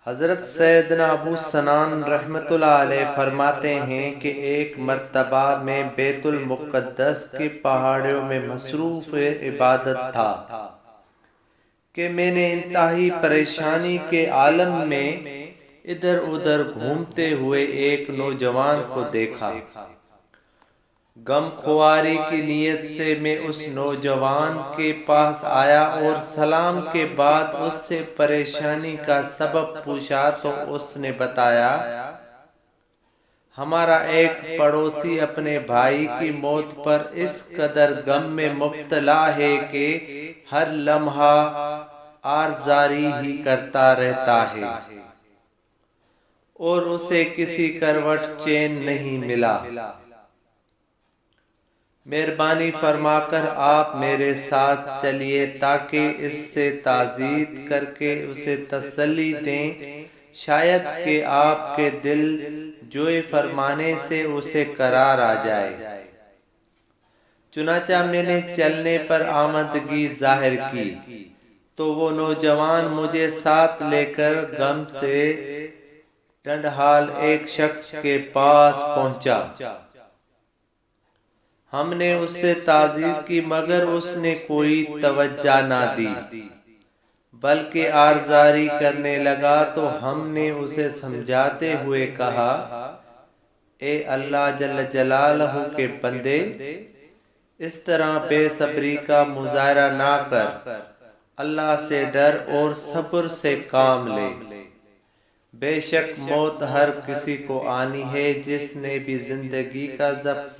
حضرت سیدنا ابو سنان رحمۃ اللہ علیہ فرماتے ہیں کہ ایک مرتبہ میں بیت المقدس کی پہاڑیوں میں مصروف عبادت تھا کہ میں نے انتہائی پریشانی کے عالم میں ادھر ادھر گھومتے ہوئے ایک نوجوان کو دیکھا۔ غم خواری کی نیت سے میں اس نوجوان کے پاس آیا اور سلام کے بعد اس سے پریشانی کا سبب پوچھا تو اس نے بتایا، ہمارا ایک پڑوسی اپنے بھائی کی موت پر اس قدر غم میں مبتلا ہے کہ ہر لمحہ آرزاری ہی کرتا رہتا ہے اور اسے کسی کروٹ چین نہیں ملا۔ مہربانی فرما کر آپ میرے ساتھ چلیے تاکہ اس سے تعزیت کر کے اسے تسلی دیں، شاید کہ آپ کے دل جوئی فرمانے سے اسے قرار آ جائے۔ چنانچہ میں نے چلنے پر آمدگی ظاہر کی تو وہ نوجوان مجھے ساتھ لے کر غم سے ٹنڈہال ایک شخص کے پاس پہنچا۔ ہم نے اس سے تعزیت کی مگر اس نے کوئی توجہ نہ دی بلکہ آرزاری کرنے لگا تو ہم نے اسے سمجھاتے ہوئے کہا، اے اللہ جل جلالہ کے بندے، اس طرح بے صبری کا مظاہرہ نہ کر، اللہ سے ڈر اور صبر سے کام لے۔ بے شک موت ہر کسی کو آنی ہے، جس نے بھی زندگی کا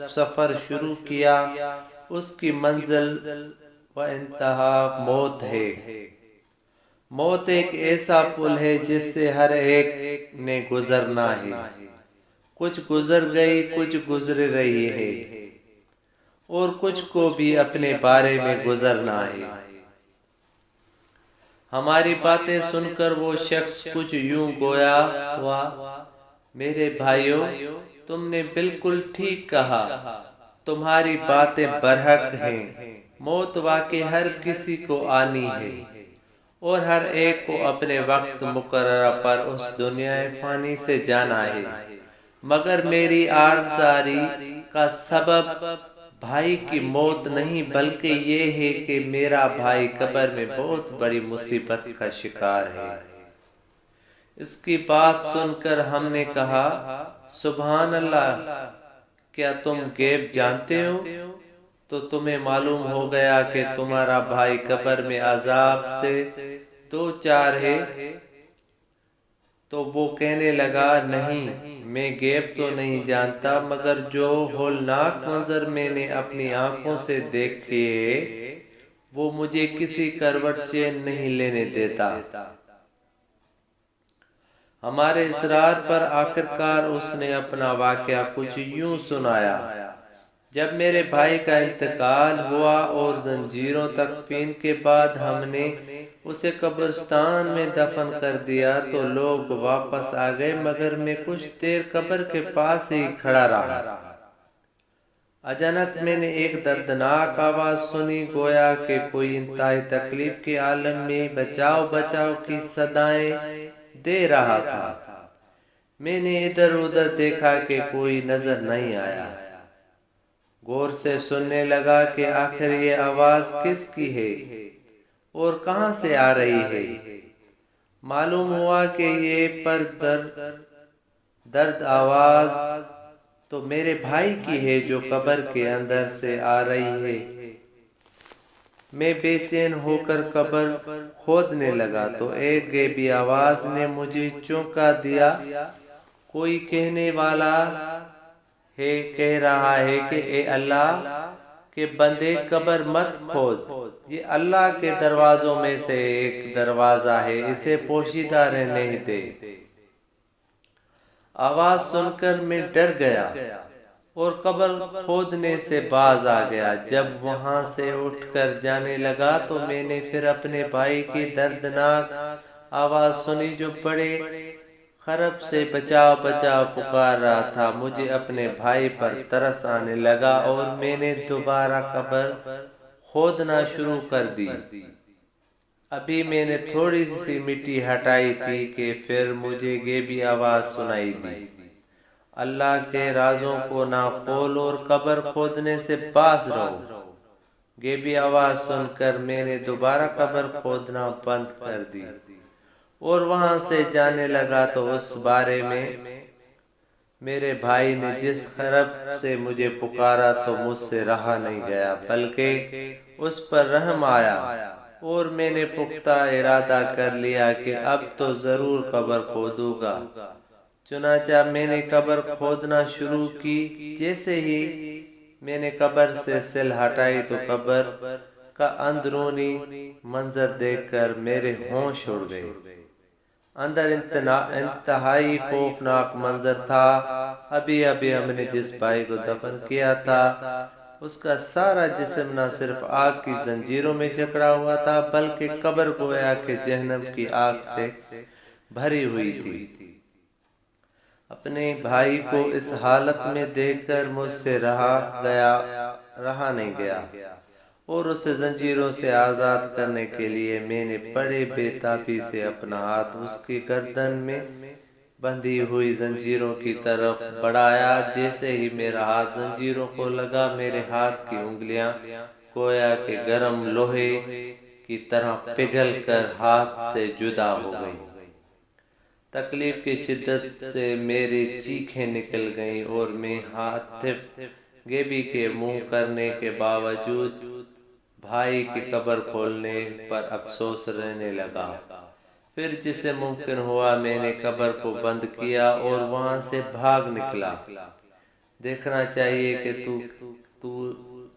سفر شروع کیا اس کی منزل و انتہا موت ہے۔ موت ایک ایسا پل ہے جس سے ہر ایک نے گزرنا ہے، کچھ گزر گئی، کچھ گزر رہی ہے اور کچھ کو بھی اپنے بارے میں گزرنا ہے۔ ہماری باتیں سن کر وہ شخص کچھ یوں گویا ہوا، میرے بھائیو، تم نے بالکل ٹھیک کہا، تمہاری باتیں برحق ہیں، موت واقعی ہر کسی کو آنی ہے اور ہر ایک کو اپنے وقت مقررہ پر اس دنیا فانی سے جانا ہے، مگر میری آرزاری کا سبب بھائی کی موت نہیں بلکہ یہ ہے کہ میرا بھائی قبر میں بہت بڑی مصیبت کا شکار ہے۔ اس کی بات سن کر ہم نے کہا، سبحان اللہ، کیا تم غیب جانتے ہو؟ تو تمہیں معلوم ہو گیا کہ تمہارا بھائی قبر میں عذاب سے دوچار ہے؟ تو وہ کہنے لگا، نہیں، میں غیب تو نہیں جانتا، مگر جو ہولناک منظر میں نے اپنی آنکھوں سے دیکھے وہ مجھے کسی کروٹ چین نہیں لینے دیتا۔ ہمارے اصرار پر آخرکار اس نے اپنا واقعہ کچھ یوں سنایا، جب میرے بھائی کا انتقال ہوا اور زنجیروں تکفین کے بعد ہم نے اسے قبرستان میں دفن کر دیا تو لوگ واپس آ گئے، مگر میں کچھ دیر قبر کے پاس ہی کھڑا رہا۔ اچانک میں نے ایک دردناک آواز سنی، گویا کہ کوئی انتہائی تکلیف کے عالم میں بچاؤ بچاؤ کی صدائیں دے رہا تھا۔ میں نے ادھر ادھر دیکھا کہ کوئی نظر نہیں آیا۔ غور سے سننے لگا کہ آخر یہ آواز کس کی ہے اور کہاں سے آ رہی ہے۔ معلوم ہوا کہ یہ پر درد آواز تو میرے بھائی کی ہے جو قبر کے اندر سے آ رہی ہے۔ میں بے چین ہو کر قبر کھودنے لگا تو ایک غیبی آواز نے مجھے چونکا دیا، کوئی کہنے والا ہے، کہہ رہا ہے کہ اے اللہ کے بندے، قبر مت کھود، یہ اللہ کے دروازوں میں سے ایک دروازہ ہے، اسے پوشیدہ رہنے دے۔ آواز سن کر میں ڈر گیا اور قبر کھودنے سے باز آ گیا۔ جب وہاں سے اٹھ کر جانے لگا تو میں نے پھر اپنے بھائی کی دردناک آواز سنی جو بڑے خراب سے بچاؤ بچاؤ پکار رہا تھا۔ مجھے اپنے بھائی پر ترس آنے لگا اور میں نے دوبارہ قبر کھودنا شروع کر دی۔ ابھی میں نے تھوڑی سی مٹی ہٹائی تھی کہ پھر مجھے غیبی آواز سنائی دی، اللہ کے رازوں کو نہ کھول اور قبر کھودنے سے باز رہو۔ غیبی آواز سن کر میں نے دوبارہ قبر کھودنا بند کر دی اور وہاں سے جانے لگا تو اس بارے میں میرے بھائی نے جس خراب سے مجھے پکارا تو مجھ سے رہا نہیں گیا، بلکہ اس پر رحم آیا اور میں نے پختہ ارادہ کر لیا کہ اب تو ضرور قبر کھودوں گا۔ چنانچہ میں نے قبر کھودنا شروع کی۔ جیسے ہی میں نے قبر سے سل ہٹائی تو قبر کا اندرونی منظر دیکھ کر میرے ہوش اڑ گئے۔ اندر انتہائی خوفناک منظر تھا۔ ابھی ہم نے جس بھائی کو دفن کیا تھا اس کا سارا جسم نہ صرف آگ کی زنجیروں میں جکڑا ہوا تھا بلکہ قبر گویا کہ جہنم کی آگ سے بھری ہوئی تھی۔ اپنے بھائی کو اس حالت میں دیکھ کر مجھ سے رہا نہیں گیا اور اسے زنجیروں سے آزاد کرنے کے لیے میں نے بڑے بے تابی سے اپنا ہاتھ اس کی گردن میں بندھی ہوئی زنجیروں کی طرف بڑھایا۔ جیسے ہی میرا ہاتھ زنجیروں کو لگا میرے ہاتھ کی انگلیاں گویا کہ گرم لوہے کی طرح پگھل کر ہاتھ سے جدا ہو گئی۔ تکلیف کی شدت سے میری چیخیں نکل گئیں اور میں ہاتف غیبی کے منہ کرنے کے باوجود بھائی کی قبر کھولنے پر افسوس رہنے لگا۔ پھر جسے ممکن ہوا میں نے قبر کو بند کیا اور وہاں سے بھاگ نکلا۔ دیکھنا چاہیے کہ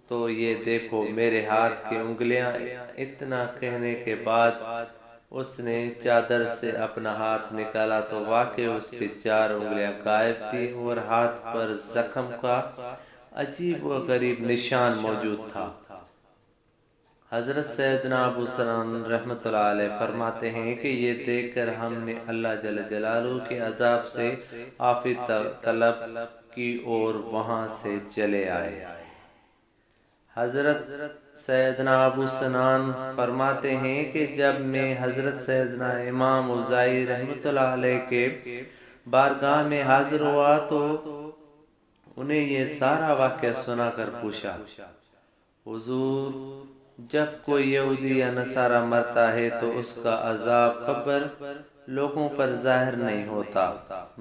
تو یہ دیکھو میرے ہاتھ کی انگلیاں۔ اتنا کہنے کے بعد اس نے چادر سے اپنا ہاتھ نکالا تو واقعی اس کی 4 انگلیاں غائب تھی اور ہاتھ پر زخم کا عجیب و غریب نشان موجود تھا۔ حضرت سیدنا ابو سنان رحمۃ اللہ علیہ فرماتے ہیں کہ یہ دیکھ کر ہم نے اللہ جل جلالہ کے عذاب سے عافی طلب کی اور وہاں سے چلے آئے۔ حضرت سیدنا ابو سنان فرماتے ہیں کہ جب میں حضرت سیدنا امام اوزائی رحمۃ اللہ علیہ کے بارگاہ میں حاضر ہوا تو انہیں یہ سارا واقعہ سنا کر پوچھا، حضور جب کوئی یہودی یا نصارہ مرتا ہے تو اس کا عذاب قبر لوگوں پر ظاہر نہیں ہوتا،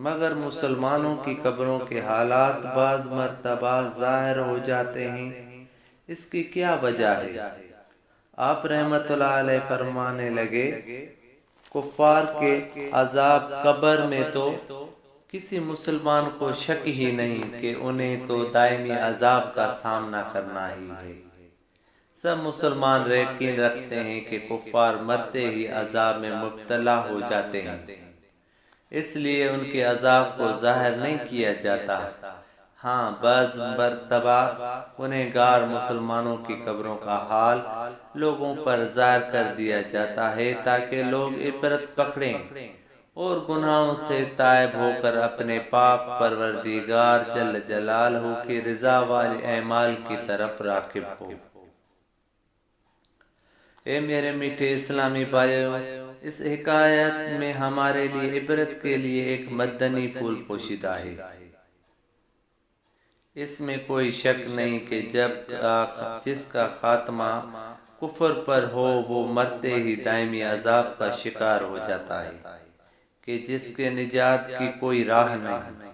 مگر مسلمانوں کی قبروں کے حالات بعض مرتبہ ظاہر ہو جاتے ہیں، اس کی کیا وجہ ہے؟ آپ رحمت اللہ علیہ فرمانے لگے، کفار کے عذاب قبر میں تو کسی مسلمان کو شک ہی نہیں کہ انہیں تو دائمی عذاب کا سامنا کرنا ہی ہے۔ سب مسلمان یقین رکھتے ہیں کہ کفار مرتے ہی عذاب میں مبتلا ہو جاتے ہیں، اس لیے ان کے عذاب کو ظاہر نہیں کیا جاتا۔ ہاں بعض مرتبہ گنہگار مسلمانوں کی قبروں کا حال لوگوں پر ظاہر کر دیا جاتا ہے تاکہ لوگ عبرت پکڑیں اور گناہوں سے تائب ہو کر اپنے پاک پروردگار جل جلالہ کی رضا والے اعمال کی طرف راغب ہو۔ اے میرے میٹھے اسلامی بھائیو، اس حکایت میں ہمارے لیے عبرت کے لیے ایک مدنی پھول پوشیدہ ہے۔ اس میں کوئی شک نہیں کہ جس کا خاتمہ کفر پر ہو وہ مرتے ہی دائمی عذاب کا شکار ہو جاتا ہے کہ جس کے نجات کی کوئی راہ نہیں۔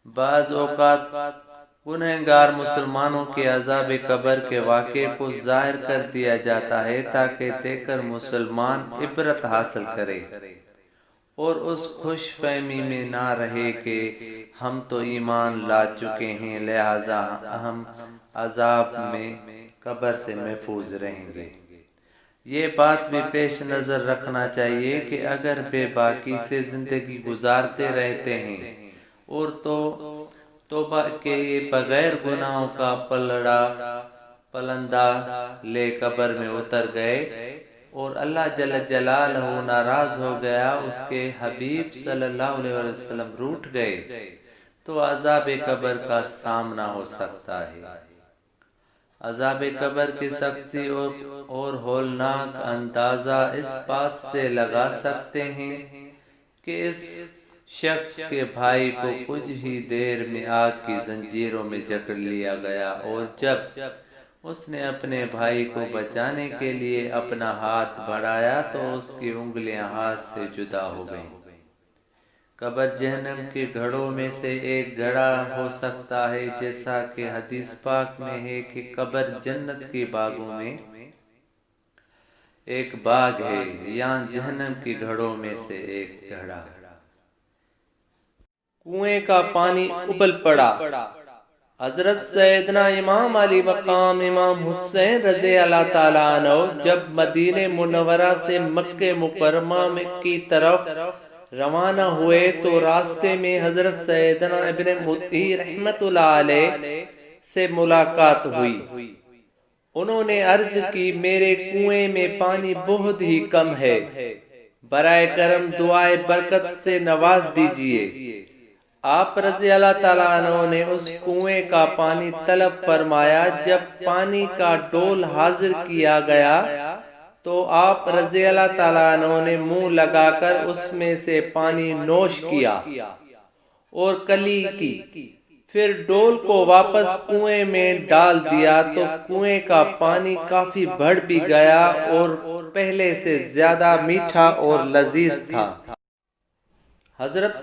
بعض اوقات گنہگار مسلمانوں کے عذاب قبر کے واقعے کو ظاہر کر دیا جاتا ہے تاکہ دیکھ کر مسلمان عبرت حاصل کرے اور اس خوش فہمی میں نہ رہے کہ ہم تو ایمان لا چکے ہیں لہذا ہم عذاب میں قبر سے محفوظ رہیں گے۔ یہ بات بھی پیش نظر رکھنا چاہیے کہ اگر بے باکی سے زندگی گزارتے رہتے ہیں اور توبہ کے بغیر گناہوں کا پلندہ لے قبر میں اتر گئے اور اللہ جل جلالہ ناراض ہو گیا، اس کے حبیب صلی اللہ علیہ وسلم روٹھ گئے تو عذاب قبر کا سامنا ہو سکتا ہے۔ عذاب قبر کی سختی اور ہولناک اندازہ اس بات سے لگا سکتے ہیں کہ اس شخص کے بھائی کو کچھ ہی دیر میں آگ کی زنجیروں میں جکڑ لیا گیا، اور جب اس نے اپنے بھائی کو بچانے کے لیے اپنا ہاتھ بڑھایا تو اس کی انگلیاں ہاتھ سے جدا ہو گئیں۔ قبر جہنم کے گڑھوں میں سے ایک گڑھا ہو سکتا ہے، جیسا کہ حدیث پاک میں ہے کہ قبر جنت کے باغوں میں ایک باغ ہے، یہاں جہنم کے گڑھوں میں سے ایک گڑھا۔ کنویں کا پانی ابل پڑا۔ حضرت سیدنا امام علی مقام امام حسین رضی اللہ تعالیٰ عنہ جب مدینہ منورہ سے مکہ مکرمہ کی طرف روانہ ہوئے تو راستے میں حضرت سیدنا ابن مطیع رحمت اللہ علیہ سے ملاقات ہوئی۔ انہوں نے عرض کی، میرے کنویں میں پانی بہت ہی کم ہے، برائے کرم دعائے برکت سے نواز دیجئے۔ آپ رضی اللہ تعالیٰ عنہ نے اس کنویں کا پانی طلب فرمایا۔ جب پانی کا ڈول حاضر کیا گیا تو آپ رضی اللہ تعالیٰ عنہ نے منہ لگا کر اس میں سے پانی نوش کیا اور کلی کی، پھر ڈول کو واپس کنویں میں ڈال دیا تو کنویں کا پانی کافی بڑھ بھی گیا اور پہلے سے زیادہ میٹھا اور لذیذ تھا۔ حضرت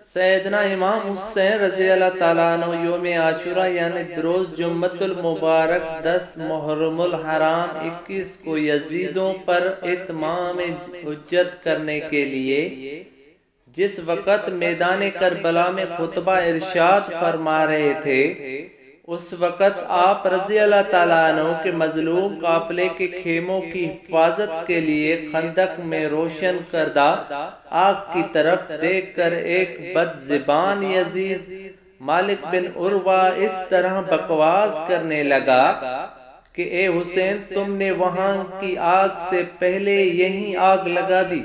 سیدنا امام حسین رضی اللہ تعالیٰ عنہ یوم عاشوراء یعنی بروز جمعۃ المبارک 10 محرم الحرام 21 کو یزیدوں پر اتمام حجت کرنے کے لیے جس وقت میدان کربلا میں خطبہ ارشاد فرما رہے تھے، اس وقت آپ رضی اللہ تعالیٰ عنہ کے مظلوم قافلے کے خیموں کی حفاظت کے لیے خندق میں روشن کردہ آگ کی طرف دیکھ کر ایک بد زبان یزید مالک بن عروہ اس طرح بکواس کرنے لگا کہ اے حسین، تم نے وہاں کی آگ سے پہلے یہیں آگ لگا دی۔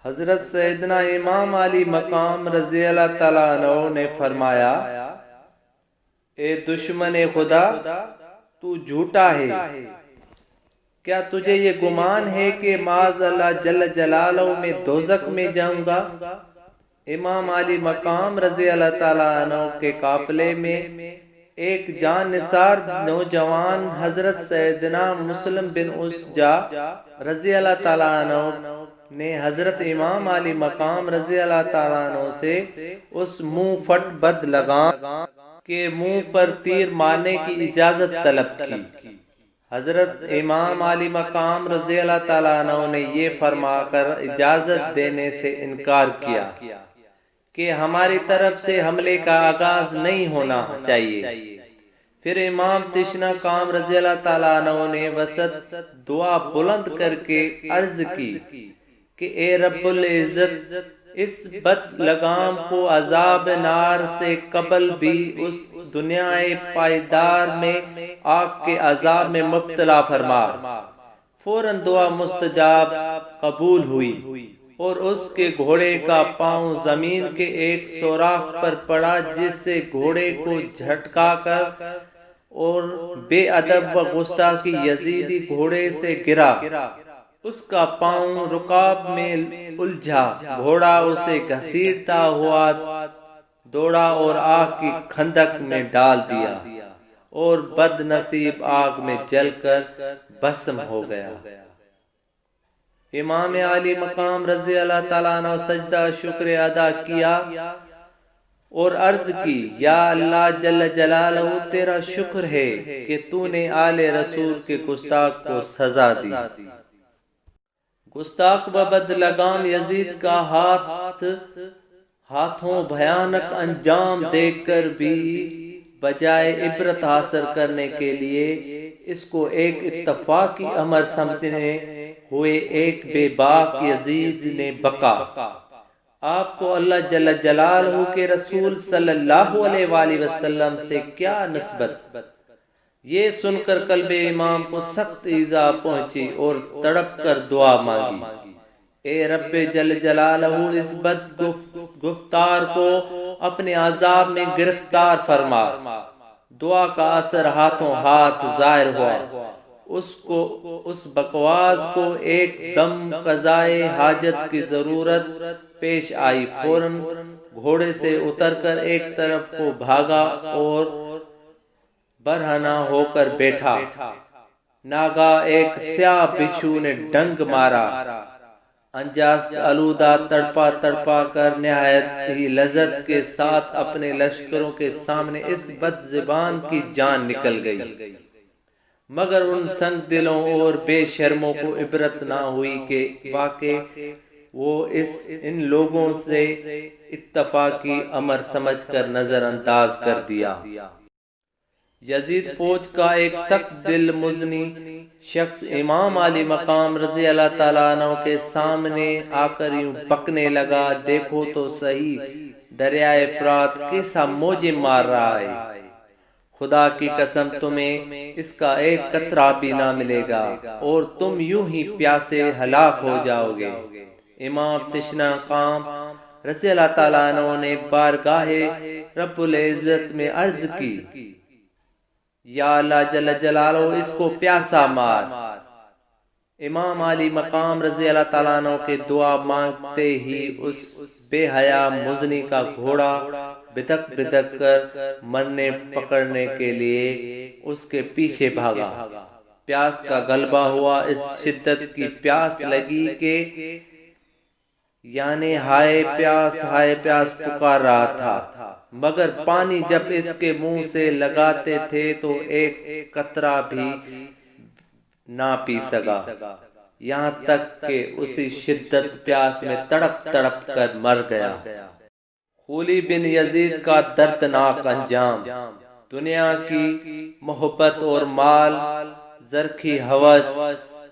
حضرت سیدنا امام علی مقام رضی اللہ تعالیٰ عنہ نے فرمایا، اے دشمن خدا، تو جھوٹا ہے، کیا تجھے یہ گمان ہے کہ معاذ اللہ جل جلالہ میں دوزخ میں جاؤں گا؟ امام علی مقام رضی اللہ تعالیٰ عنہ کے قافلے میں ایک جان نثار نوجوان حضرت سیدنا مسلم بن اسجا رضی اللہ تعالیٰ عنہ نے حضرت امام علی مقام رضی اللہ تعالیٰ عنہ سے اس منہ پھٹ بد لگام کے منہ پر تیر مارنے کی اجازت طلب کی۔ حضرت امام علی مقام رضی اللہ تعالیٰ عنہ نے یہ فرما کر اجازت دینے سے انکار کیا کہ ہماری طرف سے حملے کا آغاز نہیں ہونا چاہیے۔ پھر امام تشنا کام رضی اللہ تعالیٰ عنہ نے وسط دعا بلند کر کے عرض کی کہ اے رب العزت، اس بد لگام کو عذاب نار سے قبل بھی اس دنیا پائیدار میں آگ کے عذاب میں مبتلا فرما۔ فوراً دعا مستجاب قبول ہوئی اور اس کے گھوڑے کا پاؤں زمین کے ایک سوراخ پر پڑا، جس سے گھوڑے کو جھٹکا کر اور بے ادب و گستاخی یزیدی گھوڑے سے گرا۔ اس کا پاؤں رکاب میں الجھا، گھوڑا اسے گھسیٹتا ہوا دوڑا اور آگ کی خندق میں ڈال دیا اور بد نصیب آگ میں جل کر بھسم ہو گیا۔ امام علی مقام رضی اللہ تعالیٰ عنہ سجدہ شکر ادا کیا اور عرض کی، یا اللہ جل جلالہ، تیرا شکر ہے کہ تو نے آل رسول کے گستاخ کو سزا دی۔ گستاخ و بد لگام یزید کا ہاتھوں بھیانک انجام دیکھ کر بھی بجائے عبرت حاصل کرنے کے لیے اس کو ایک اتفاقی امر سمجھنے ہوئے ایک بے باک یزید نے بکا، آپ کو اللہ جل جلالہ کے رسول صلی اللہ علیہ وآلہ وسلم سے کیا نسبت؟ یہ سن کر قلب امام کو سخت ایذا پہنچی اور تڑپ کر دعا مانگی، اے رب جل جلالہ، اس بد گفتار کو اپنے عذاب میں گرفتار فرما۔ دعا کا اثر ہاتھوں ہاتھ ظاہر ہوا۔ اس بکواس کو ایک دم قضائے حاجت کی ضرورت پیش آئی، فوراً گھوڑے سے اتر کر ایک طرف کو بھاگا اور برہنہ ہو کر بیٹھا۔ ناگہاں ایک سیاہ بچھو نے ڈنگ مارا۔ انجاس آلودہ تڑپا تڑپا کر نہایت ہی لذت کے ساتھ اپنے لشکروں کے سامنے اس بد زبان کی جان نکل گئی، مگر ان سنگ دلوں اور بے شرموں کو عبرت نہ ہوئی کہ واقع وہ ان لوگوں سے اتفاقی امر سمجھ کر نظر انداز کر دیا۔ یزید فوج کا ایک سخت دل مزنی شخص امام علی مقام رضی اللہ تعالیٰ عنہ کے سامنے آ کر یوں بکنے لگا، دیکھو تو صحیح دریائے فرات کیسا موجیں مار رہا ہے، خدا کی قسم تمہیں اس کا ایک قطرہ بھی نہ ملے گا اور تم یوں ہی پیاسے ہلاک ہو جاؤ گے۔ امام تشنہ قام رضی اللہ تعالیٰ عنہ نے بارگاہ رب العزت میں عرض کی، یا اللہ جل جلالہ اس کو پیاسا مار۔ امام علی مقام رضی اللہ تعالیٰ عنہ کے دعا مانگتے ہی اس بے حیا مزنی کا گھوڑا بدک بدک کر مرنے پکڑنے کے لیے اس کے پیچھے بھاگا۔ پیاس کا غلبہ ہوا، اس شدت کی پیاس لگی کہ یعنی ہائے پیاس پکار رہا تھا، مگر پانی جب اس کے منہ سے لگاتے تھے تو ایک قطرہ بھی نہ پی سکا، یہاں تک کہ اسی شدت پیاس میں تڑپ تڑپ کر مر گیا۔ خولی بن یزید کا دردناک انجام۔ دنیا کی محبت اور مال زر کی ہوس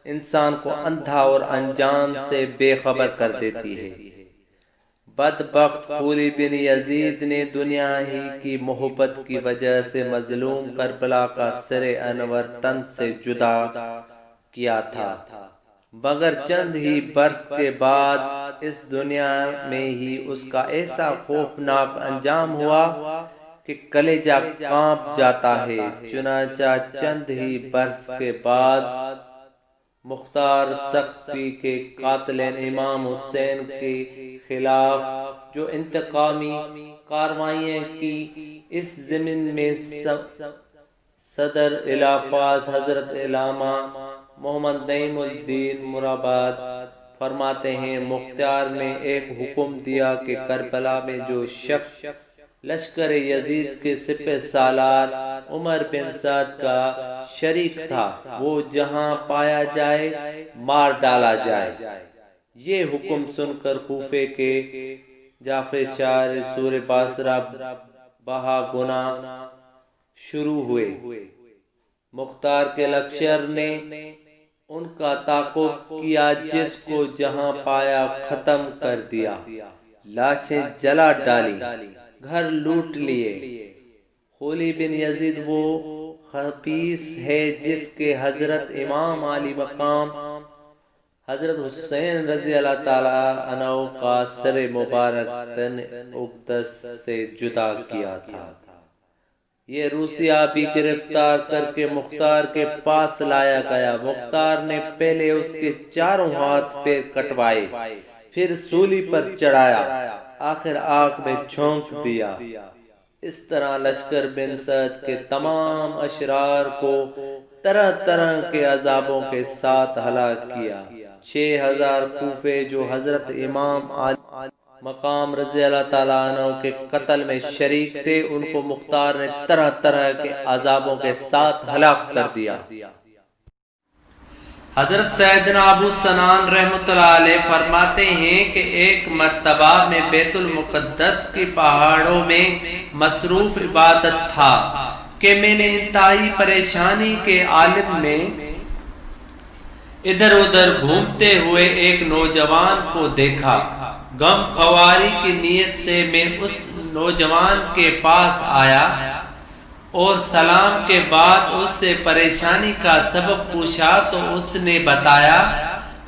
انسان کو اندھا اور انجام سے بے خبر کر دیتی ہے۔ بدبخت خولی بن یزید نے دنیا ہی کی محبت کی وجہ سے مظلوم کربلا کا سر انور تن سے جدا کیا تھا، مگر چند ہی برس کے بعد اس دنیا میں ہی اس کا ایسا خوفناک انجام ہوا کہ کلیجہ کانپ جاتا ہے۔ چنانچہ چند ہی برس کے بعد مختار سقفی کے قاتلین امام حسین کے خلاف جو انتقامی کارروائیاں کی، اس ضمن میں صدر الحفاظ حضرت علامہ محمد نعیم الدین مراباد فرماتے ہیں، مختار نے ایک حکم دیا کہ کربلا میں جو شخص لشکر یزید کے سپہ سالار عمر بن سعد کا شریک تھا وہ جہاں پایا جائے مار ڈالا جائے۔ یہ حکم سن کر کوفے کے جعفر شاہ سور باصرہ بہا گنا شروع ہوئے۔ مختار کے لشکر نے ان کا تعاقب کیا، جس کو جہاں پایا ختم کر دیا، لاشیں جلا ڈالی، گھر لوٹ لیے۔ خولی بن یزید وہ خبیث ہے جس کے حضرت امام علی مقام حضرت حسین رضی اللہ تعالیٰ عنہ کا سر مبارک تن اقدس سے جدا کیا تھا۔ یہ روسیہ بھی گرفتار کر کے مختار کے پاس لایا گیا۔ مختار نے پہلے اس کے چاروں ہاتھ پیر کٹوائے، پھر سولی پر چڑھایا، آخر آگ میں جھونک دیا۔ اس طرح لشکر بن سعد کے تمام اشرار کو طرح طرح کے عذابوں کے ساتھ ہلاک کیا۔ 6000 کوفے جو حضرت امام علی مقام رضی اللہ تعالیٰ عنہ کے قتل میں شریک تھے، ان کو مختار نے طرح طرح کے عذابوں کے ساتھ ہلاک کر دیا۔ حضرت سیدنا ابو سنان رحمۃ اللہ علیہ فرماتے ہیں کہ ایک مرتبہ میں بیت المقدس کی پہاڑوں میں مصروف عبادت تھا کہ میں نے انتہائی پریشانی کے عالم میں ادھر ادھر گھومتے ہوئے ایک نوجوان کو دیکھا۔ غم خواری کی نیت سے میں اس نوجوان کے پاس آیا اور سلام کے بعد اس سے پریشانی کا سبب پوچھا تو اس نے بتایا،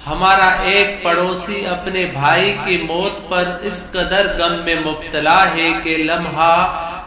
ہمارا ایک پڑوسی اپنے بھائی کی موت پر اس قدر غم میں مبتلا ہے کہ لمحہ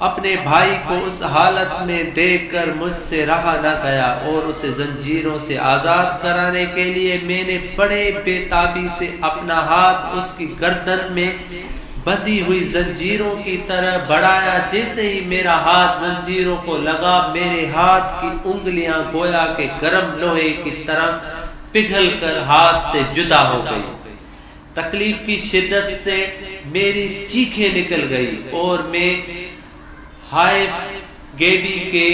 اپنے بھائی کو اس حالت میں دیکھ کر مجھ سے رہا نہ گیا اور اسے زنجیروں سے آزاد کرانے کے لیے میں نے بڑے بے تابی سے اپنا ہاتھ اس کی گردن میں بندھی ہوئی زنجیروں کی طرح بڑھایا۔ جیسے ہی میرا ہاتھ زنجیروں کو لگا میرے ہاتھ کی انگلیاں گویا کہ گرم لوہے کی طرح پگھل کر ہاتھ سے جدا ہو گئی۔ تکلیف کی شدت سے میری چیخیں نکل گئی اور میں حائف گیبی کے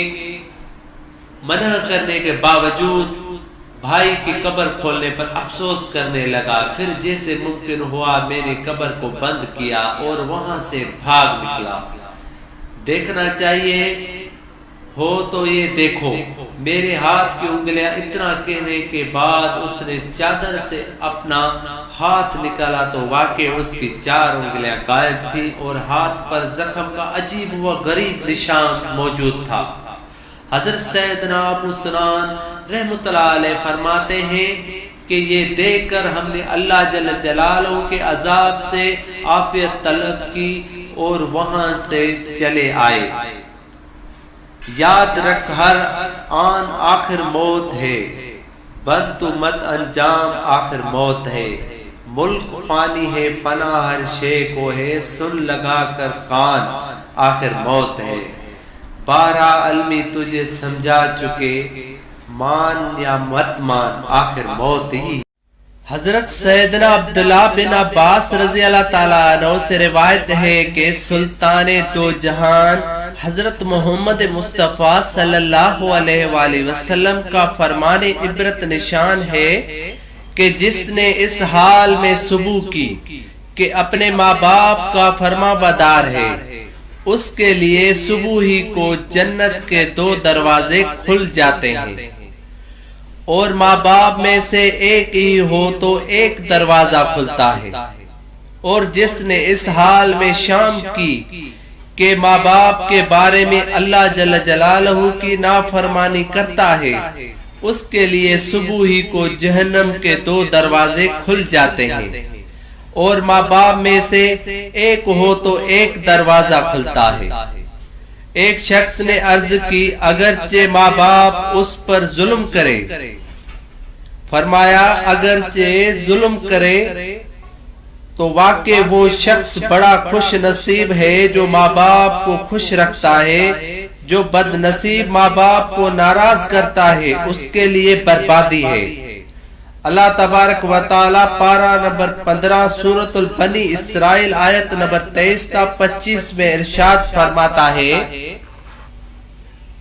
منع کرنے کے باوجود بھائی کی قبر کھولنے پر افسوس کرنے لگا۔ پھر جیسے ممکن ہوا میں نے قبر کو بند کیا اور وہاں سے بھاگ نکلا۔ دیکھنا چاہیے ہو تو یہ دیکھو۔ میرے ہاتھ کی انگلیاں اتنا کہنے کے بعد اس نے چادر سے اپنا ہاتھ نکالا تو واقع اس کی 4 انگلیاں غائب تھی اور ہاتھ پر زخم کا عجیب و غریب نشان موجود تھا۔ حضرت سیدنا ابو سنان رحمۃ اللہ علیہ فرماتے ہیں کہ یہ دیکھ کر ہم نے اللہ جل جلالہ کے عذاب سے عافیت طلب کی اور وہاں سے چلے آئے۔ یاد رکھ ہر آن آخر موت ہے، بن تو مت انجام آخر موت ہے۔ ملک فانی ہے فنا ہر شے کو ہے، سن لگا کر کان آخر موت ہے۔ 12 علمی تجھے سمجھا چکے، مان یا مت مان آخر موت ہی۔ حضرت سیدنا عبداللہ بن عباس رضی اللہ تعالیٰ عنہ سے روایت ہے کہ سلطان دو جہان حضرت محمد مصطفیٰ صلی اللہ علیہ وآلہ وسلم کا فرمان عبرت نشان ہے کہ جس نے اس حال میں صبح کی کہ اپنے ماں باپ کا فرما بردار ہے، اس کے لیے صبح ہی کو جنت کے 2 دروازے کھل جاتے ہیں، اور ماں باپ میں سے ایک ہی ہو تو ایک دروازہ کھلتا ہے۔ اور جس نے اس حال میں شام کی کہ ماں باپ کے بارے میں اللہ جل جلالہ کی نافرمانی کرتا ہے، اس کے لیے صبح ہی کو جہنم کے 2 دروازے کھل جاتے ہیں، اور ماں باپ میں سے ایک ہو تو ایک دروازہ کھلتا ہے۔ ایک شخص نے عرض کی اگرچہ ماں باپ اس پر ظلم کرے، فرمایا اگرچہ ظلم کرے تو واقع وہ شخص بڑا خوش نصیب ہے جو ماں باپ کو خوش رکھتا ہے، جو بد نصیب ماں باپ کو ناراض کرتا ہے اس کے لیے بربادی ہے۔ اللہ تبارک و تعالی پارہ نمبر 15 سورۃ البنی اسرائیل آیت نمبر 23 تا 25 میں ارشاد فرماتا ہے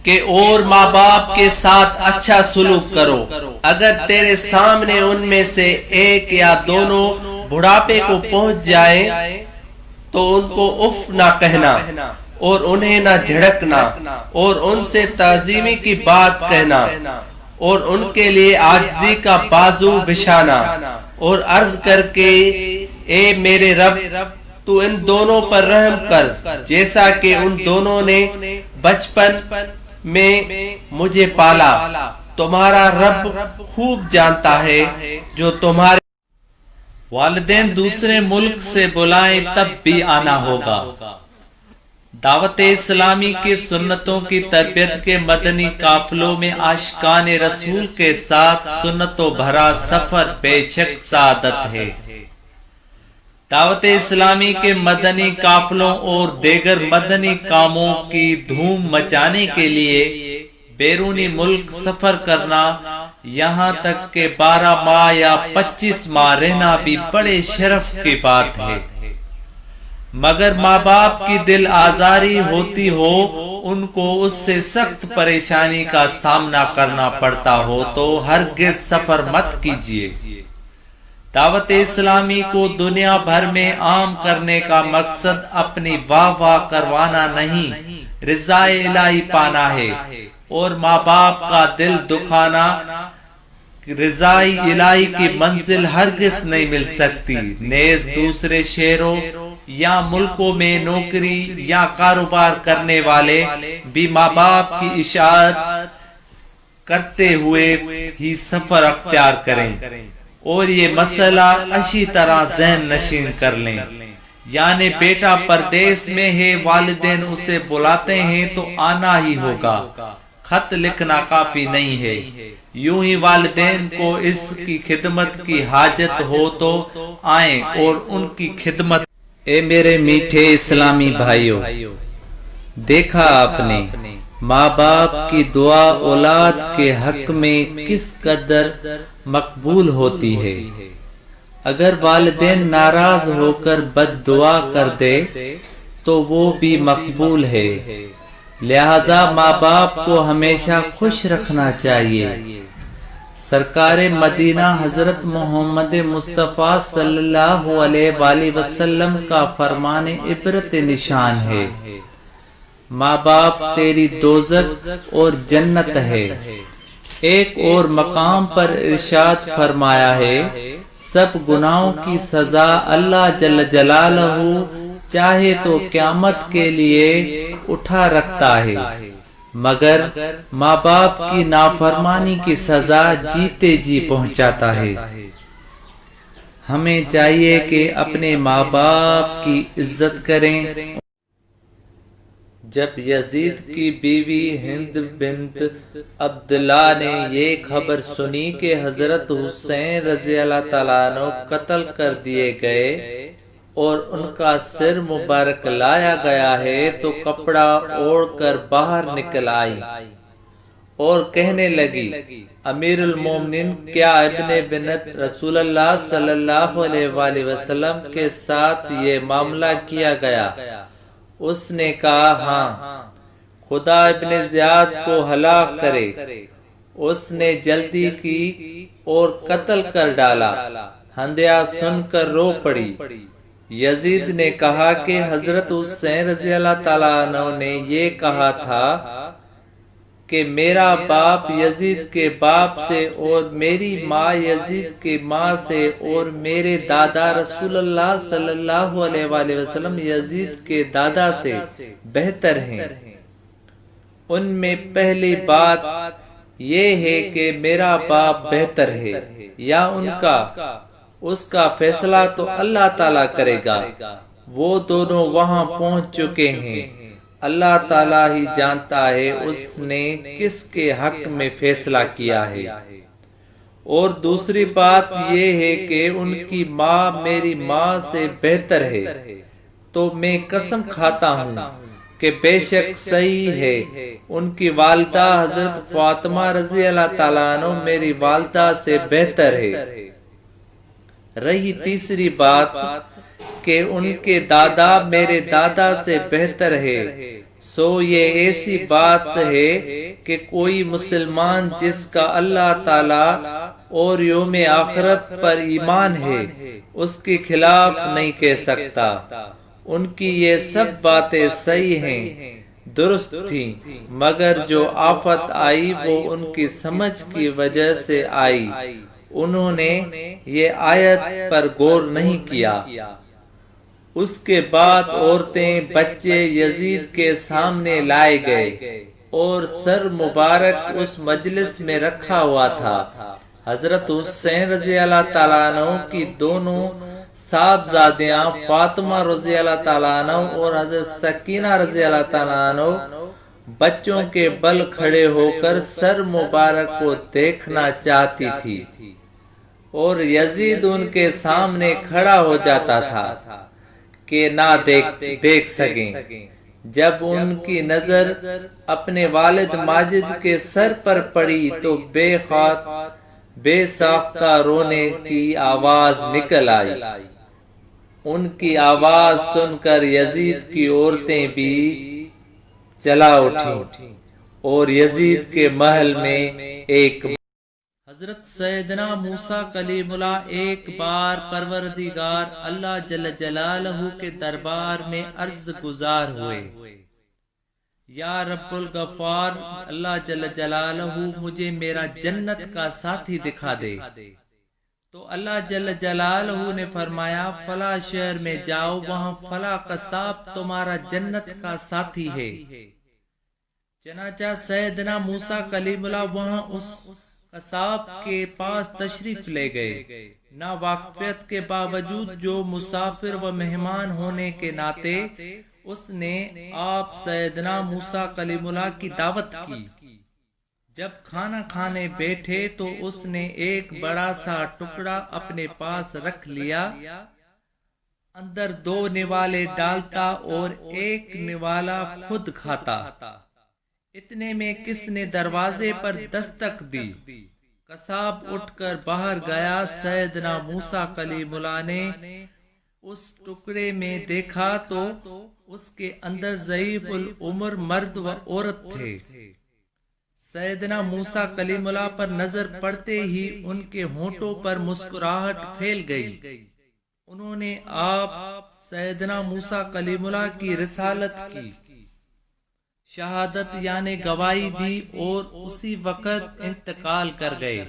کہ اور ماں باپ کے ساتھ اچھا سلوک کرو، اگر تیرے سامنے ان میں سے ایک یا دونوں بڑھاپے کو پہنچ جائے تو ان کو اف نہ کہنا اور انہیں نہ جھڑکنا اور ان سے تعظیمی کی بات کہنا اور ان کے لیے عاجزی کا بازو بچھانا اور عرض کر کے اے میرے رب تو ان دونوں پر رحم کر جیسا کہ ان دونوں نے بچپن میں مجھے پالا، تمہارا رب خوب جانتا ہے جو تمہارے والدین دوسرے ملک سے بلائیں تب بھی آنا ہوگا۔ دعوت اسلامی کی سنتوں کی تربیت کے مدنی قافلوں میں عاشقان رسول کے ساتھ سنتوں بھرا سفر بے شک سعادت ہے۔ دعوت اسلامی کے مدنی قافلوں اور دیگر مدنی کاموں کی دھوم مچانے کے لیے بیرونی ملک سفر کرنا، یہاں تک کہ 12 ماہ یا 25 ماہ رہنا بھی بڑے شرف کی بات ہے۔ مگر ماں باپ کی دل آزاری ہوتی ہو، ان کو اس سے سخت پریشانی کا سامنا کرنا پڑتا ہو تو ہرگز سفر مت کیجیے۔ دعوت اسلامی کو دنیا بھر میں عام کرنے کا مقصد اپنی واہ واہ کروانا نہیں، رضا الہی پانا ہے، اور ماں باپ کا دل دکھانا رضا الہی کی منزل ہرگز نہیں مل سکتی۔ نیز دوسرے شہروں یا ملکوں میں نوکری یا کاروبار کرنے والے بھی ماں باپ کی اطاعت کرتے ہوئے ہی سفر اختیار کریں، اور یہ مسئلہ اچھی طرح ذہن نشین کر لیں یعنی بیٹا پردیس میں ہے، والدین اسے بلاتے ہیں تو آنا ہی ہوگا، خط لکھنا کافی نہیں ہے۔ یوں ہی والدین کو اس کی خدمت کی حاجت ہو تو آئیں اور ان کی خدمت۔ اے میرے میٹھے اسلامی بھائیوں، دیکھا آپ نے ماں باپ کی دعا اولاد کے حق میں کس قدر مقبول ہوتی ہے۔ اگر والدین ناراض ہو کر بد دعا کر دے تو وہ بھی مقبول ہے، لہذا ماں باپ کو ہمیشہ خوش رکھنا چاہیے۔ سرکار مدینہ حضرت محمد مصطفیٰ صلی اللہ علیہ وآلہ وسلم کا فرمان عبرت نشان ہے، ماں باپ تیری دوزخ اور جنت ہے۔ ایک اور مقام پر ارشاد فرمایا ہے، سب گناہوں کی سزا اللہ جل جلالہ چاہے تو قیامت کے لیے اٹھا رکھتا ہے، مگر ماں باپ کی نافرمانی کی سزا جیتے جی پہنچاتا ہے۔ ہمیں چاہیے کہ اپنے ماں باپ کی عزت کریں۔ جب یزید کی بیوی ہند بنت عبداللہ نے یہ خبر سنی کہ حضرت حسین رضی اللہ تعالیٰ عنہ قتل کر دیے گئے اور ان کا سر مبارک لایا گیا ہے تو کپڑا اوڑھ کر باہر نکل آئی اور کہنے لگی، امیر المومنین، کیا ابن بنت رسول اللہ صلی اللہ علیہ وآلہ وسلم کے ساتھ یہ معاملہ کیا گیا؟ اس نے کہا، ہاں، خدا ابن زیاد کو ہلاک کرے۔ اس نے جلدی کی اور قتل کر ڈالا۔ ہندیہ سن کر رو پڑی۔ یزید نے کہا کہ حضرت حسین رضی اللہ تعالیٰ عنہ نے یہ کہا تھا کہ میرا باپ یزید کے باپ سے اور میری ماں یزید کے ماں سے اور میرے دادا رسول اللہ صلی اللہ علیہ وآلہ وسلم یزید کے دادا سے بہتر ہیں۔ ان میں پہلی بات یہ ہے کہ میرا باپ بہتر ہے یا ان کا، اس کا فیصلہ تو اللہ تعالیٰ کرے گا۔ وہ دونوں وہاں پہنچ چکے ہیں، اللہ تعالیٰ ہی جانتا ہے اس نے کس کے حق میں فیصلہ کیا ہے۔ اور دوسری بات یہ ہے کہ ان کی ماں میری ماں سے بہتر ہے، تو میں قسم کھاتا ہوں کہ بے شک صحیح ہے، ان کی والدہ حضرت فاطمہ رضی اللہ تعالیٰ عنہ میری والدہ سے بہتر ہے۔ رہی تیسری بات کہ ان کے دادا میرے دادا سے بہتر ہے، سو یہ ایسی بات ہے کہ کوئی مسلمان جس کا اللہ تعالیٰ اور یوم آخرت پر ایمان ہے اس کے خلاف نہیں کہہ سکتا۔ ان کی یہ سب باتیں صحیح ہیں، درست تھیں، مگر جو آفت آئی وہ ان کی سمجھ کی وجہ سے آئی، انہوں نے یہ آیت پر غور نہیں کیا۔ اس کے بعد عورتیں بچے یزید کے سامنے لائے گئے اور سر مبارک اس مجلس میں رکھا ہوا تھا۔ حضرت حسین رضی اللہ تعالیٰ عنہ کی دونوں صاحبزادیاں فاطمہ رضی اللہ تعالیٰ عنہ اور حضرت سکینہ رضی اللہ تعالیٰ عنہ بچوں کے بل کھڑے ہو کر سر مبارک کو دیکھنا چاہتی تھی اور یزید ان کے سامنے کھڑا ہو جاتا تھا کہ نہ دیکھ سکیں۔ جب ان کی نظر اپنے والد ماجد کے سر پر پڑی تو بے ساختہ رونے کی آواز نکل آئی۔ ان کی آواز سن کر یزید کی عورتیں بھی چلا اٹھیں اور یزید کے محل میں ایک حضرت سیدنا موسیٰ کلیم اللہ ایک بار پروردگار اللہ جل جلالہ کے دربار میں عرض گزار ہوئے، یا رب الغفار، اللہ جل جلالہ مجھے میرا جنت کا ساتھی دکھا دے۔ تو اللہ جل جلالہ نے فرمایا، فلاں شہر میں جاؤ، وہاں فلاں قصاب تمہارا جنت کا ساتھی ہے۔ چنانچہ سیدنا موسیٰ کلیم اللہ وہاں اس قصاب کے پاس تشریف لے گئے۔ ناواقفیت کے باوجود جو مسافر و مہمان ہونے کے ناطے اس نے آپ سیدنا موسیٰ کلیم اللہ کی دعوت کی۔ جب کھانا کھانے بیٹھے تو اس نے ایک بڑا سا ٹکڑا اپنے پاس رکھ لیا، اندر 2 نوالے ڈالتا اور ایک نوالا خود کھاتا۔ اتنے میں کس نے دروازے پر دستک دی۔ قصاب اٹھ کر باہر گیا۔ سیدنا موسیٰ کلیم اللہ نے اس ٹکڑے میں دیکھا تو اس کے اندر ضعیف العمر مرد و عورت تھے۔ سیدنا موسیٰ کلیم اللہ پر نظر پڑتے ہی ان کے ہونٹوں پر مسکراہٹ پھیل گئی۔ انہوں نے آپ سیدنا موسیٰ کلیم اللہ کی رسالت کی شہادت یعنی گواہی دی اور اسی وقت انتقال کر گئے۔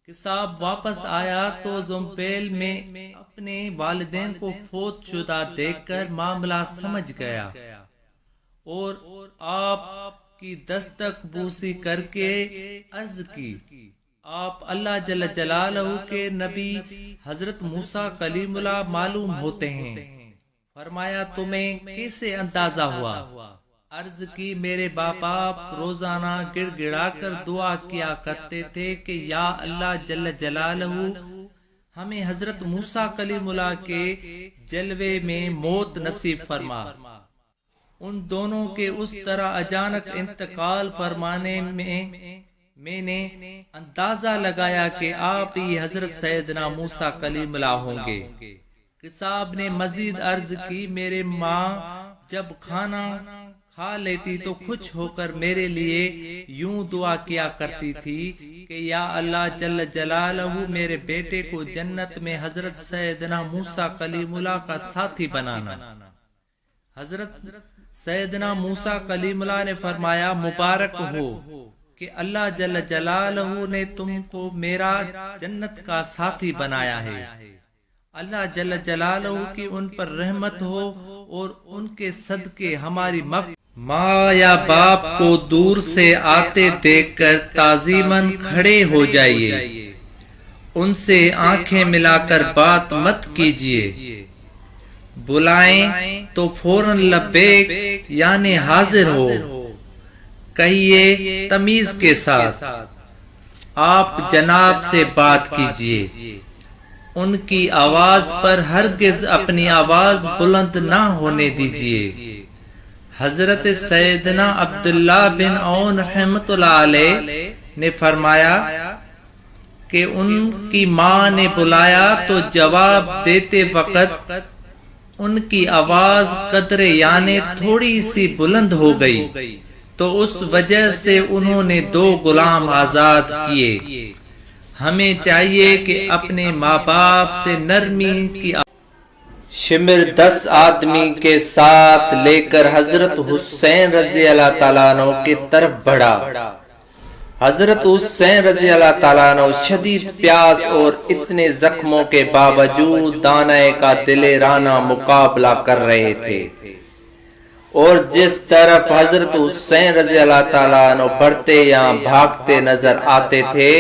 قصاب واپس آیا تو زمپیل میں اپنے والدین کو فوت شدہ دیکھ کر معاملہ سمجھ گیا اور آپ کی دستک بوسی کر کے عرض کی، آپ اللہ جل جلالہ کے نبی حضرت موسیٰ کلیم اللہ معلوم ہوتے ہیں۔ فرمایا تمہیں کیسے اندازہ ہوا؟ عرض کی میرے باپ باپ روزانہ گڑ گڑا کر دعا کیا کرتے تھے کہ یا اللہ جل جلالہ ہمیں حضرت موسیٰ کلیم اللہ کے جلوے میں موت نصیب فرما۔ ان دونوں کے اس طرح اچانک انتقال فرمانے میں نے اندازہ لگایا کہ آپ ہی حضرت سیدنا موسیٰ کلیم اللہ ہوں گے۔ قصاب نے مزید عرض کی میرے ماں جب کھانا کھا لیتی تو خوش ہو کر میرے لیے یوں دعا کیا کرتی تھی کہ یا اللہ جل جلالہ میرے بیٹے کو جنت میں حضرت سیدنا موسیٰ کلیم اللہ کا ساتھی بنانا۔ حضرت سیدنا موسیٰ کلیم اللہ نے فرمایا مبارک ہو کہ اللہ جل جلالہ نے تم کو میرا جنت کا ساتھی بنایا ہے۔ اللہ جل جلالہ کی ان پر رحمت ہو اور ان کے صدقے ہماری ماں یا باپ کو دور سے آتے دیکھ کر تعظیماً کھڑے ہو جائیے، ان سے آنکھیں ملا کر بات مت کیجیے، بلائیں تو فوراً لبیک یعنی حاضر ہو کہیے تمیز کے ساتھ، آپ جناب سے بات کیجیے، ان کی آواز پر ہرگز اپنی آواز بلند نہ ہونے دیجیے۔ حضرت سیدنا عبداللہ بن عون رحمت اللہ علیہ نے فرمایا کہ ان کی ماں نے بلایا تو جواب دیتے وقت ان کی آواز قدرے یعنی تھوڑی سی بلند ہو گئی تو اس وجہ سے انہوں نے 2 غلام آزاد کیے۔ ہمیں چاہیے کہ اپنے ماں باپ سے نرمی کی شمر 10 آدمی کے ساتھ لے کر حضرت حسین رضی اللہ تعالیٰ عنہ کی طرف بڑھا۔ حضرت حسین رضی اللہ تعالیٰ عنہ شدید پیاس اور اتنے زخموں کے باوجود دانائے کا دلیرانہ مقابلہ کر رہے تھے، اور جس طرف حضرت حسین رضی اللہ تعالیٰ عنہ بڑھتے یا بھاگتے نظر آتے تھے،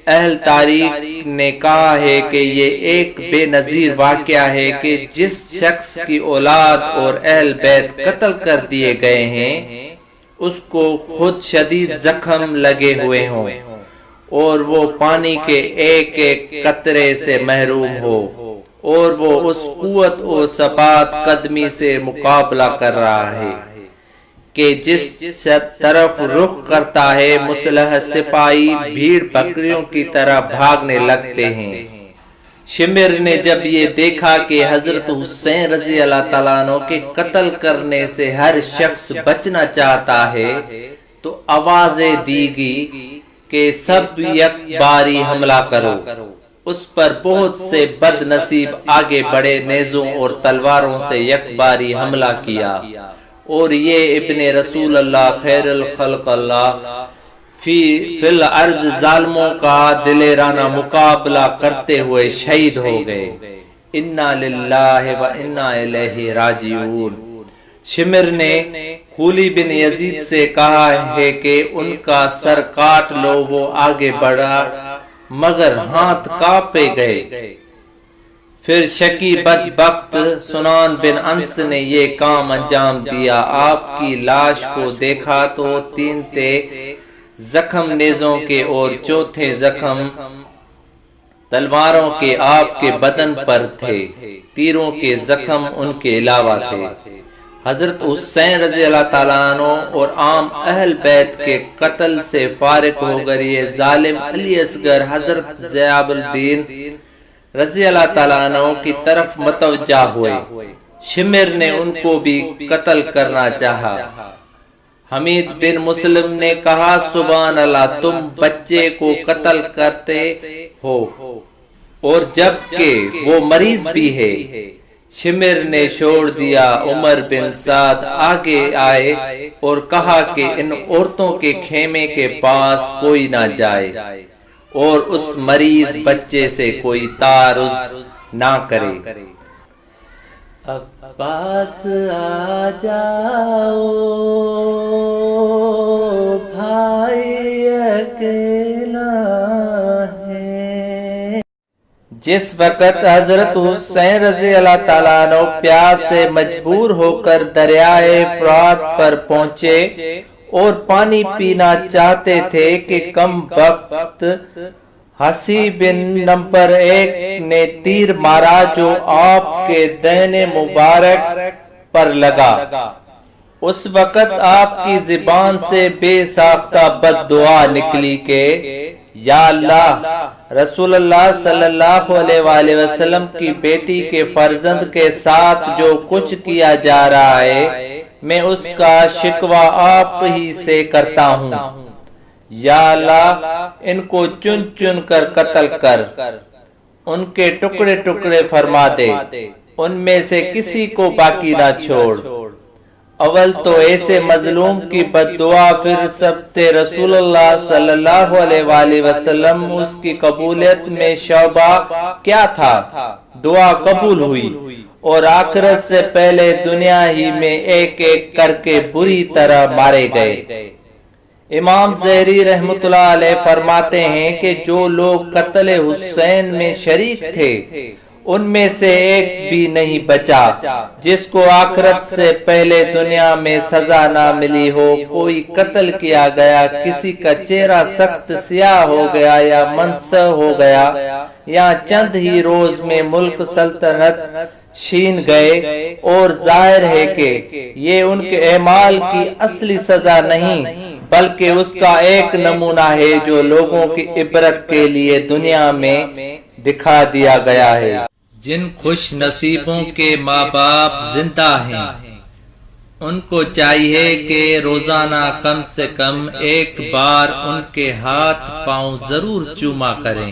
اہل تاریخ نے کہا ہے کہ یہ ایک بے نظیر واقعہ ہے کہ جس شخص کی اولاد اور اہل بیت قتل کر دیے گئے ہیں اس کو خود شدید زخم لگے ہوئے ہوں اور وہ پانی کے ایک ایک قطرے سے محروم ہو، اور وہ اس قوت اور ثبات قدمی سے مقابلہ کر رہا ہے کہ جس طرف رخ کرتا ہے مسلح سپاہی بھیڑ بکریوں کی طرح بھاگنے لگتے ہیں۔ شمر نے جب یہ دیکھا کہ حضرت حسین رضی اللہ تعالیٰ عنہ کے قتل کرنے سے ہر شخص بچنا چاہتا ہے تو آوازیں دی گئی کہ سب یک باری حملہ کرو۔ اس پر بہت سے بد نصیب آگے بڑے نیزوں اور تلواروں سے یک باری حملہ کیا، اور یہ ابن رسول اللہ خیر الخلق اللہ فی الارض ظالموں کا دلیرانہ مقابلہ کرتے ہوئے شہید ہو گئے۔ انا للہ و انا الیہ راجعون۔ شمر نے خولی بن یزید سے کہا ہے کہ ان کا سر کاٹ لو۔ وہ آگے بڑھا مگر ہاتھ کانپے گئے۔ پھر شکی بدبخت سنان بن انس نے یہ کام انجام دیا۔ آپ کی لاش کو دیکھا تو 3 تھے زخم نیزوں کے اور 4تھے زخم تلواروں کے آپ کے بدن پر تھے، تیروں کے زخم ان کے علاوہ تھے۔ حضرت حسین رضی اللہ تعالیٰ عنہ اور عام اہل بیت کے قتل سے فارغ ہو کر یہ ظالم علی اصغر حضرت ضیاء الدین رضی اللہ تعالیٰ عنہ کی طرف متوجہ ہوئے۔ شمر نے ان کو بھی قتل کرنا چاہا۔ حمید بن مسلم نے کہا سبحان اللہ، تم بچے کو قتل کرتے ہو اور جبکہ وہ مریض بھی ہے۔ شمر نے چھوڑ دیا۔ عمر بن سعد آگے آئے اور کہا کہ ان عورتوں کے خیمے کے پاس کوئی نہ جائے اور اس مریض بچے سے کوئی تعرض نہ کرے۔ عباس آ جاؤ بھائی اکیلا ہے۔ جس وقت حضرت حسین رضی اللہ تعالیٰ عنہ پیاس سے مجبور ہو کر دریائے فرات پر پہنچے اور پانی پینا چاہتے تھے کہ کم وقت حسی بن نمبر 1 نے تیر مارا جو آپ کے دہنے مبارک پر لگا۔ اس وقت آپ کی زبان سے بے ساختہ بد دعا نکلی کہ یا اللہ، رسول اللہ صلی اللہ علیہ وآلہ وسلم کی بیٹی کے فرزند کے ساتھ جو کچھ کیا جا رہا ہے میں اس کا شکوہ آپ ہی سے کرتا ہوں۔ یا اللہ، ان کو چن چن کر قتل کر ان کے ٹکڑے ٹکڑے فرما دے، ان میں سے کسی کو باقی نہ چھوڑ۔ اول تو ایسے مظلوم کی بد دعا، پھر سب رسول اللہ صلی اللہ علیہ وآلہ وسلم، اس کی قبولیت میں شعبہ کیا تھا؟ دعا قبول ہوئی اور آخرت سے پہلے دنیا ہی میں ایک ایک کر کے بری طرح مارے گئے۔ امام زہری رحمۃ اللہ علیہ فرماتے ہیں کہ جو لوگ قتل حسین میں شریک تھے ان میں سے ایک بھی نہیں بچا جس کو آخرت سے پہلے دنیا میں سزا نہ ملی ہو۔ کوئی قتل کیا گیا، کسی کا چہرہ سخت سیاہ ہو گیا یا منسوخ ہو گیا، یا چند ہی روز میں ملک سلطنت چھین گئے، اور ظاہر ہے کہ یہ ان کے اعمال کی اصلی سزا نہیں بلکہ اس کا ایک نمونہ ہے جو لوگوں کی عبرت کے لیے دنیا میں دکھا دیا گیا ہے۔ جن خوش نصیبوں کے ماں باپ زندہ ہیں ان کو چاہیے کہ روزانہ کم سے کم ایک بار ان کے ہاتھ پاؤں ضرور چوما کریں۔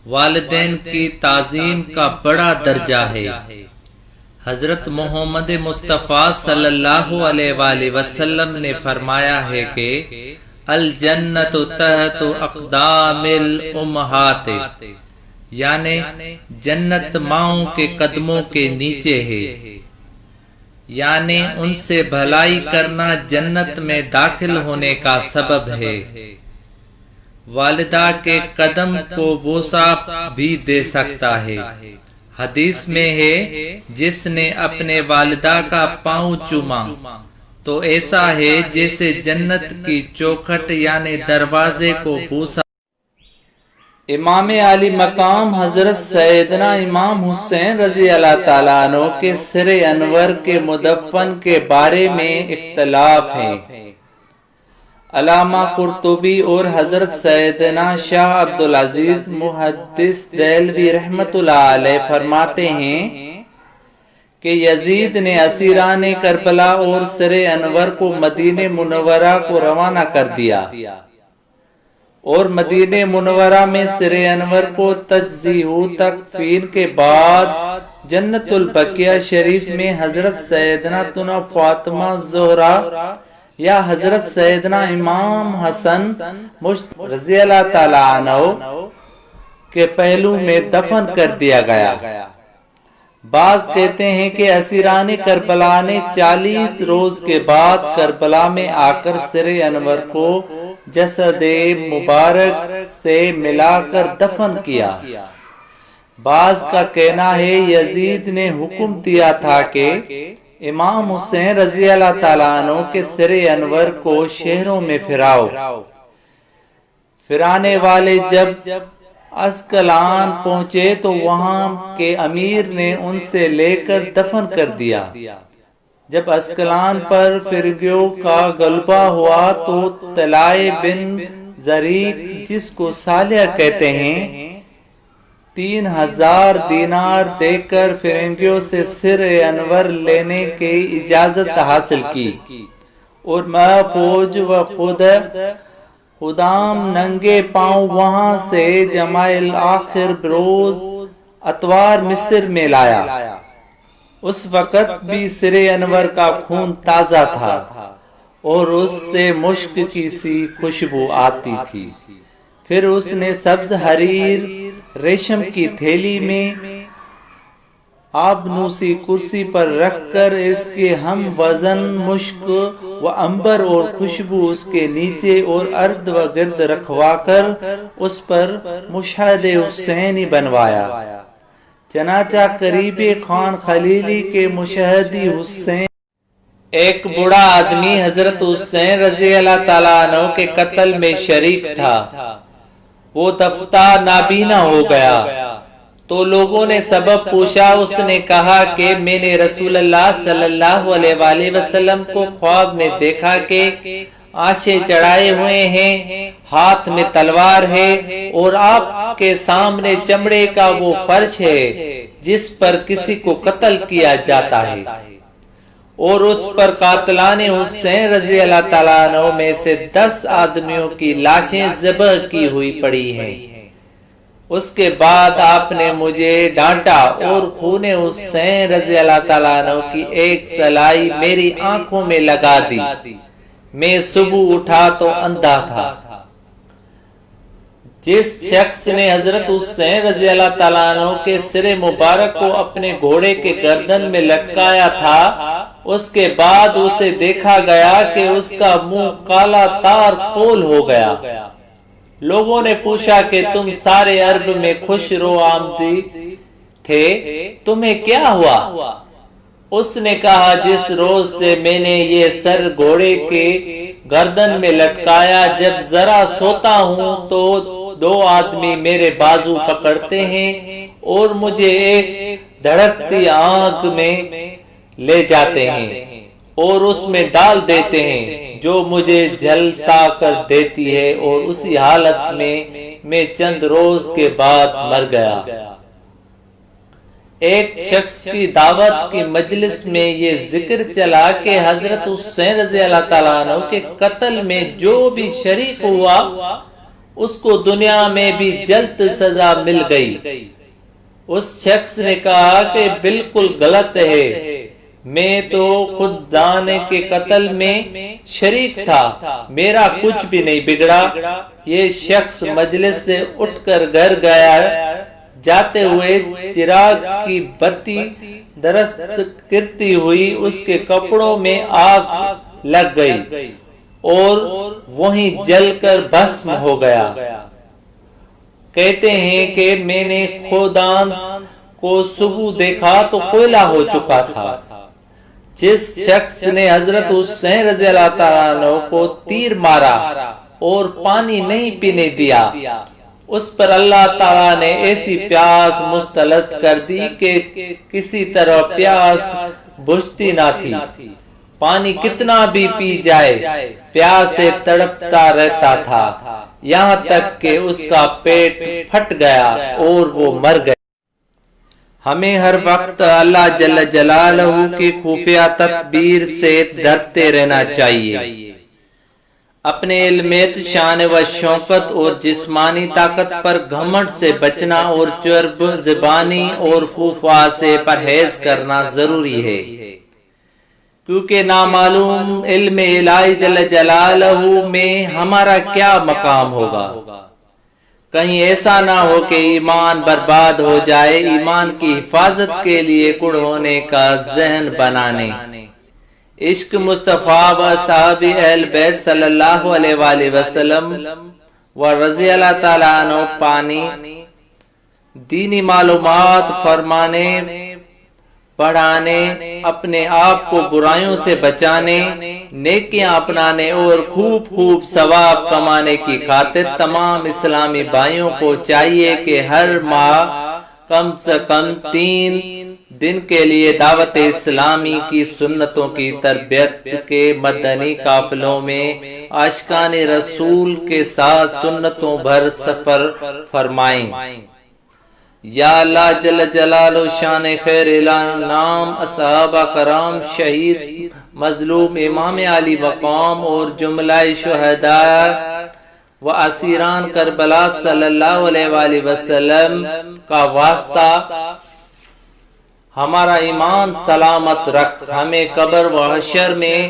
والدین کی تعظیم کا بڑا درجہ ہے۔ حضرت محمد مصطفیٰ صلی اللہ علیہ وآلہ وسلم نے فرمایا ہے کہ الجنت تحت اقدام الامہات، یعنی جنت ماؤں کے قدموں کے نیچے ہے، یعنی ان سے بھلائی کرنا جنت میں داخل ہونے کا سبب ہے۔ والدہ کے قدم کو بوسہ بھی دے سکتا ہے۔ حدیث میں ہے جس نے اپنے والدہ کا پاؤں چوما تو ایسا ہے جیسے جنت کی چوکھٹ یعنی دروازے کو بوسا۔ امام علی مقام حضرت سیدنا امام حسین رضی اللہ تعالیٰ عنہ کے سر انور کے مدفن کے بارے میں اختلاف ہے۔ علامہ قرطبی اور حضرت سیدنا شاہ عبدالعزیز محدث دہلوی رحمت اللہ علیہ فرماتے ہیں کہ یزید نے اسیران کربلا اور سر انور کو مدینہ منورہ کو روانہ کر دیا اور مدینہ منورہ میں سر انور کو تجزیہ تکفین کے بعد جنت البقیہ شریف میں حضرت سیدنا فاطمہ زہرا یا حضرت سیدنا امام حسن رضی اللہ تعالیٰ عنہ کے پہلو میں دفن کر دیا گیا۔ بعض کہتے ہیں کہ اسیران کربلا نے 40 روز کے بعد کربلا میں آ کر سر انور کو جسد مبارک سے ملا کر دفن کیا۔ بعض کا کہنا ہے یزید نے حکم دیا تھا کہ امام حسین رضی اللہ تعالیٰ عنہ کے سر انور کو شہروں میں پھراؤ۔ پھرانے والے جب اسکلان پہنچے تو وہاں کے امیر نے ان سے لے کر دفن کر دیا۔ جب اسکلان پر فرنگیوں کا غلبہ ہوا تو طلائع بن زریق، جس کو صالح کہتے ہیں، 3000 دینار دے کر فرنگیوں سے سر انور لینے کی اجازت حاصل کی، اور محفوظ و خدام ننگے پاؤں وہاں سے جمعہ الآخر بروز اتوار مصر میں لایا۔ اس وقت بھی سر انور کا خون تازہ تھا اور اس سے مشک کی سی خوشبو آتی تھی۔ پھر اس نے سبز حریر ریشم کی تھیلی میں آبنوسی کرسی پر رکھ کر اس کے ہم وزن مشک و عنبر اور خوشبو اس کے نیچے اور ارد و گرد رکھوا کر اس پر مشہد حسینی بنوایا۔ چنانچہ قریب خان خلیلی کے مشہدی حسین، ایک بڑا آدمی حضرت حسین رضی اللہ تعالیٰ عنہ کے قتل میں شریک تھا، وہ دفتہ نابینا ہو گیا تو لوگوں نے سبب پوچھا۔ اس نے کہا کہ میں نے رسول اللہ صلی اللہ علیہ وآلہ وسلم کو خواب میں دیکھا کہ آنچیں چڑھائے ہوئے ہیں، ہاتھ میں تلوار ہے، اور آپ کے سامنے چمڑے کا وہ فرش ہے جس پر کسی کو قتل کیا جاتا ہے، اور اس پر قاتلان حسین رضی اللہ تعالیٰ عنہ میں سے 10 آدمیوں کی لاشیں ذبح کی ہوئی پڑی ہیں۔ اس کے بعد آپ نے مجھے ڈانٹا اور خون حسین رضی اللہ تعالیٰ عنہ کی ایک سلائی میری آنکھوں میں لگا دی۔ میں صبح اٹھا تو اندھا تھا۔ جس شخص نے حضرت حسین رضی اللہ تعالیٰ عنہ کے سر مبارک کو اپنے گھوڑے کے گردن میں لٹکایا تھا، اس کے بعد اسے دیکھا گیا کہ اس کا منہ کالا تار پول ہو گیا۔ لوگوں نے پوچھا کہ تم سارے عرب میں خوش رو آمدی تھے، تمہیں کیا ہوا؟ اس نے کہا جس روز سے میں نے یہ سر گھوڑے کے گردن میں لٹکایا، جب ذرا سوتا ہوں تو 2 آدمی میرے بازو پکڑتے ہیں اور مجھے ایک دھڑکتی آگ میں لے جاتے ہیں اور اس میں ڈال دیتے ہیں جو مجھے جھلسا کر دیتی ہے، اور اسی حالت میں چند روز کے بعد مر گیا۔ ایک شخص کی دعوت کی مجلس میں یہ ذکر چلا کہ حضرت حسین رضی اللہ تعالیٰ عنہ کے قتل میں جو بھی شریک ہوا اس کو دنیا میں بھی جلد سزا مل گئی۔ اس شخص نے کہا کہ بالکل غلط ہے، میں تو خود دانے کے قتل میں شریک تھا، میرا کچھ بھی نہیں بگڑا۔ یہ شخص مجلس سے اٹھ کر گھر گیا، جاتے ہوئے چراغ کی بتی درست کرتی ہوئی اس کے کپڑوں میں آگ لگ گئی اور وہیں جل کر بھسم ہو گیا۔ کہتے ہیں کہ میں نے خودان کو صبح دیکھا تو کوئلہ ہو چکا تھا۔ جس شخص نے حضرت حسین رضی اللہ تعالیٰ عنہ کو تیر مارا اور پانی نہیں پینے دیا، اس پر اللہ تعالیٰ نے ایسی پیاس مسلط کر دی کہ کسی طرح پیاس بجھتی نہ تھی۔ پانی کتنا بھی پی جائے پیاس سے تڑپتا رہتا تھا، یہاں تک کہ اس کا پیٹ پھٹ گیا اور وہ مر گیا۔ ہمیں ہر وقت اللہ جل جلالہ کی خفیہ تدبیر سے ڈرتے رہنا چاہیے۔ اپنے علم شان و شوکت اور جسمانی طاقت پر گھمنڈ سے بچنا اور چرب زبانی اور فحشا سے پرہیز کرنا ضروری ہے، کیونکہ نامعلوم علم الہی جل جلالہ میں ہمارا کیا مقام ہوگا۔ کہیں ایسا نہ ہو کہ ایمان برباد ہو جائے۔ ایمان کی حفاظت کے لیے کڑ ہونے کا ذہن بنانے۔ عشق مصطفیٰ و اصحاب اہل بیت صلی اللہ علیہ وآلہ وسلم و رضی اللہ تعالیٰ عنہ پانی، دینی معلومات فرمانے پڑھانے، اپنے آپ کو برائیوں سے بچانے، نیکیاں اپنانے اور خوب ثواب کمانے کی خاطر تمام اسلامی بھائیوں کو چاہیے کہ ہر ماہ کم سے کم 3 دن کے لیے دعوت اسلامی کی سنتوں کی تربیت کے مدنی قافلوں میں عاشقان رسول کے ساتھ سنتوں بھر سفر فرمائیں۔ یا اللہ جل جلالہ شان خیر الانام، اصحابہ کرام، شہید، مظلوم، امام علی مقام اور جملہ شہداء و اسیران کربلا صلی اللہ علیہ وآلہ وسلم کا واسطہ ہمارا ایمان سلامت رکھ، ہمیں قبر و حشر میں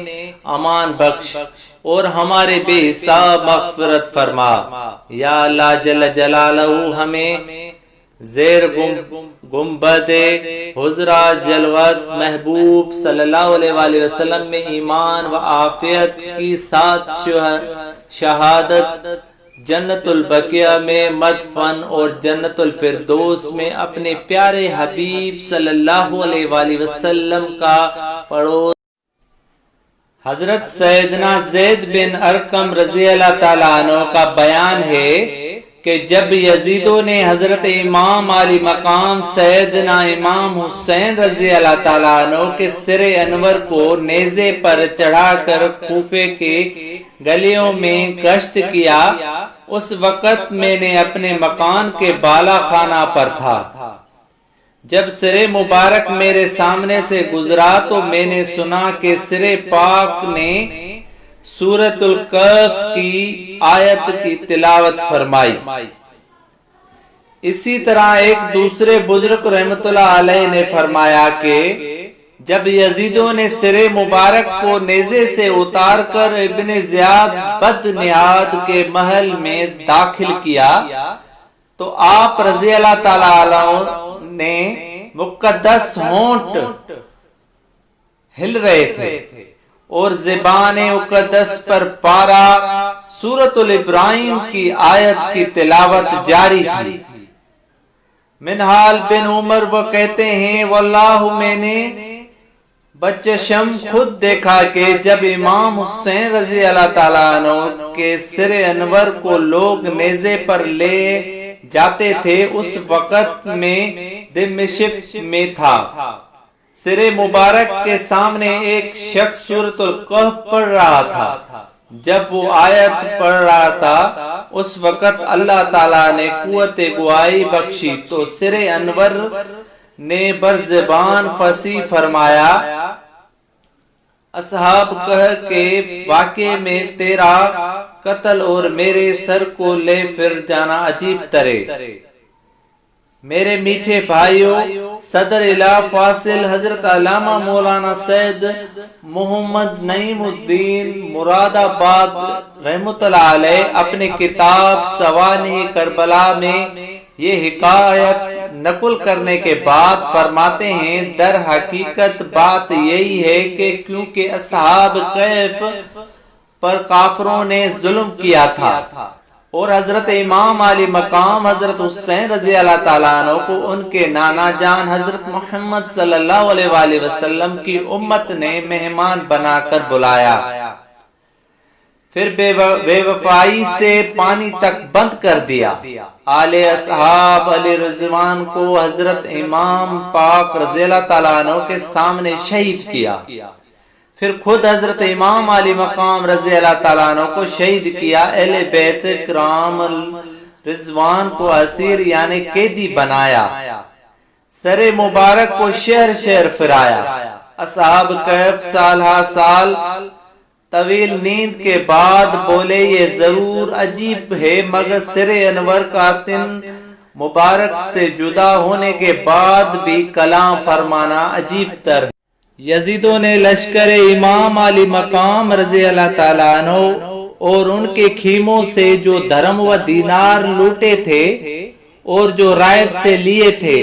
امان بخش اور ہمارے بے حساب مغفرت فرما۔ یا اللہ جل جلالہ ہمیں زیر گنبد حضرہ جلوت محبوب صلی اللہ علیہ وآلہ وسلم میں ایمان و عافیت کی ساتھ شہادت، جنت البقیہ میں مدفن اور جنت الفردوس میں اپنے پیارے حبیب صلی اللہ علیہ وآلہ وسلم کا پڑوس۔ حضرت سیدنا زید بن ارقم رضی اللہ تعالیٰ عنہ کا بیان ہے کہ جب یزیدوں نے حضرت امام علی مقام سیدنا امام حسین رضی اللہ تعالیٰ عنہ کے سر انور کو نیزے پر چڑھا کر کوفے کے گلیوں میں گشت کیا، اس وقت میں نے اپنے مکان کے بالا خانہ پر تھا۔ جب سر مبارک میرے سامنے سے گزرا تو میں نے سنا کہ سر پاک نے سورۃ الکہف کی آیت کی تلاوت فرمائی۔ اسی طرح ایک دوسرے بزرگ رحمت اللہ علیہ نے فرمایا کہ جب یزیدوں نے سر مبارک کو نیزے سے اتار کر ابن زیاد بدنیاد کے محل میں داخل کیا تو آپ رضی اللہ تعالیٰ عنہ نے مقدس ہونٹ ہل رہے تھے اور زبان مقدس پر پارا سورۃ الابراہیم کی آیت کی تلاوت جاری تھی۔ منہال بن عمر وہ کہتے ہیں واللہ میں نے بچشم خود دیکھا کہ جب امام حسین رضی اللہ تعالیٰ عنہ کے سر انور کو لوگ نیزے پر لے جاتے تھے اس وقت میں دمشق میں تھا۔ سر مبارک کے سامنے ایک شخص سورۃ الکہف پڑھ رہا تھا۔ جب وہ آیت پڑھ رہا تھا اس وقت اللہ تعالیٰ نے قوت گواہی بخشی تو سر انور نے برزبان فصیح فرمایا، اصحاب کہہ کے واقعے میں تیرا قتل اور میرے سر کو لے پھر جانا عجیب ترے۔ میرے میٹھے بھائیوں، صدر الہ فاصل حضرت علامہ مولانا سید محمد نعیم الدین مراد آباد رحمت اللہ علیہ اپنے کتاب سوانح کربلا میں یہ حکایت نقل کرنے کے بعد فرماتے ہیں در حقیقت بات یہی ہے کہ کیونکہ اصحاب کہف پر کافروں نے ظلم کیا تھا اور حضرت امام علی مقام حضرت حسین رضی اللہ تعالیٰ عنہ کو ان کے نانا جان حضرت محمد صلی اللہ علیہ وآلہ وسلم کی امت نے مہمان بنا کر بلایا، پھر بے وفائی سے پانی تک بند کر دیا۔ آل اصحاب علی رضوان کو حضرت امام پاک رضی اللہ تعالیٰ عنہ کے سامنے شہید کیا، پھر خود حضرت امام علی مقام رضی اللہ تعالیٰ عنہ کو شہید کیا۔ اہل بیت کرام رضوان کو اسیر یعنی قیدی بنایا، سر مبارک کو شہر شہر پھرایا۔ اصحاب کہف سال ہا سال طویل نیند کے بعد بولے یہ ضرور عجیب ہے مگر سر انور کا تن مبارک سے جدا ہونے کے بعد بھی کلام فرمانا عجیب تر ہے۔ یزیدوں نے لشکر امام علی مقام رضی اللہ تعالیٰ عنہ اور ان کے خیموں سے جو درہم و دینار لوٹے تھے اور جو رائب سے لیے تھے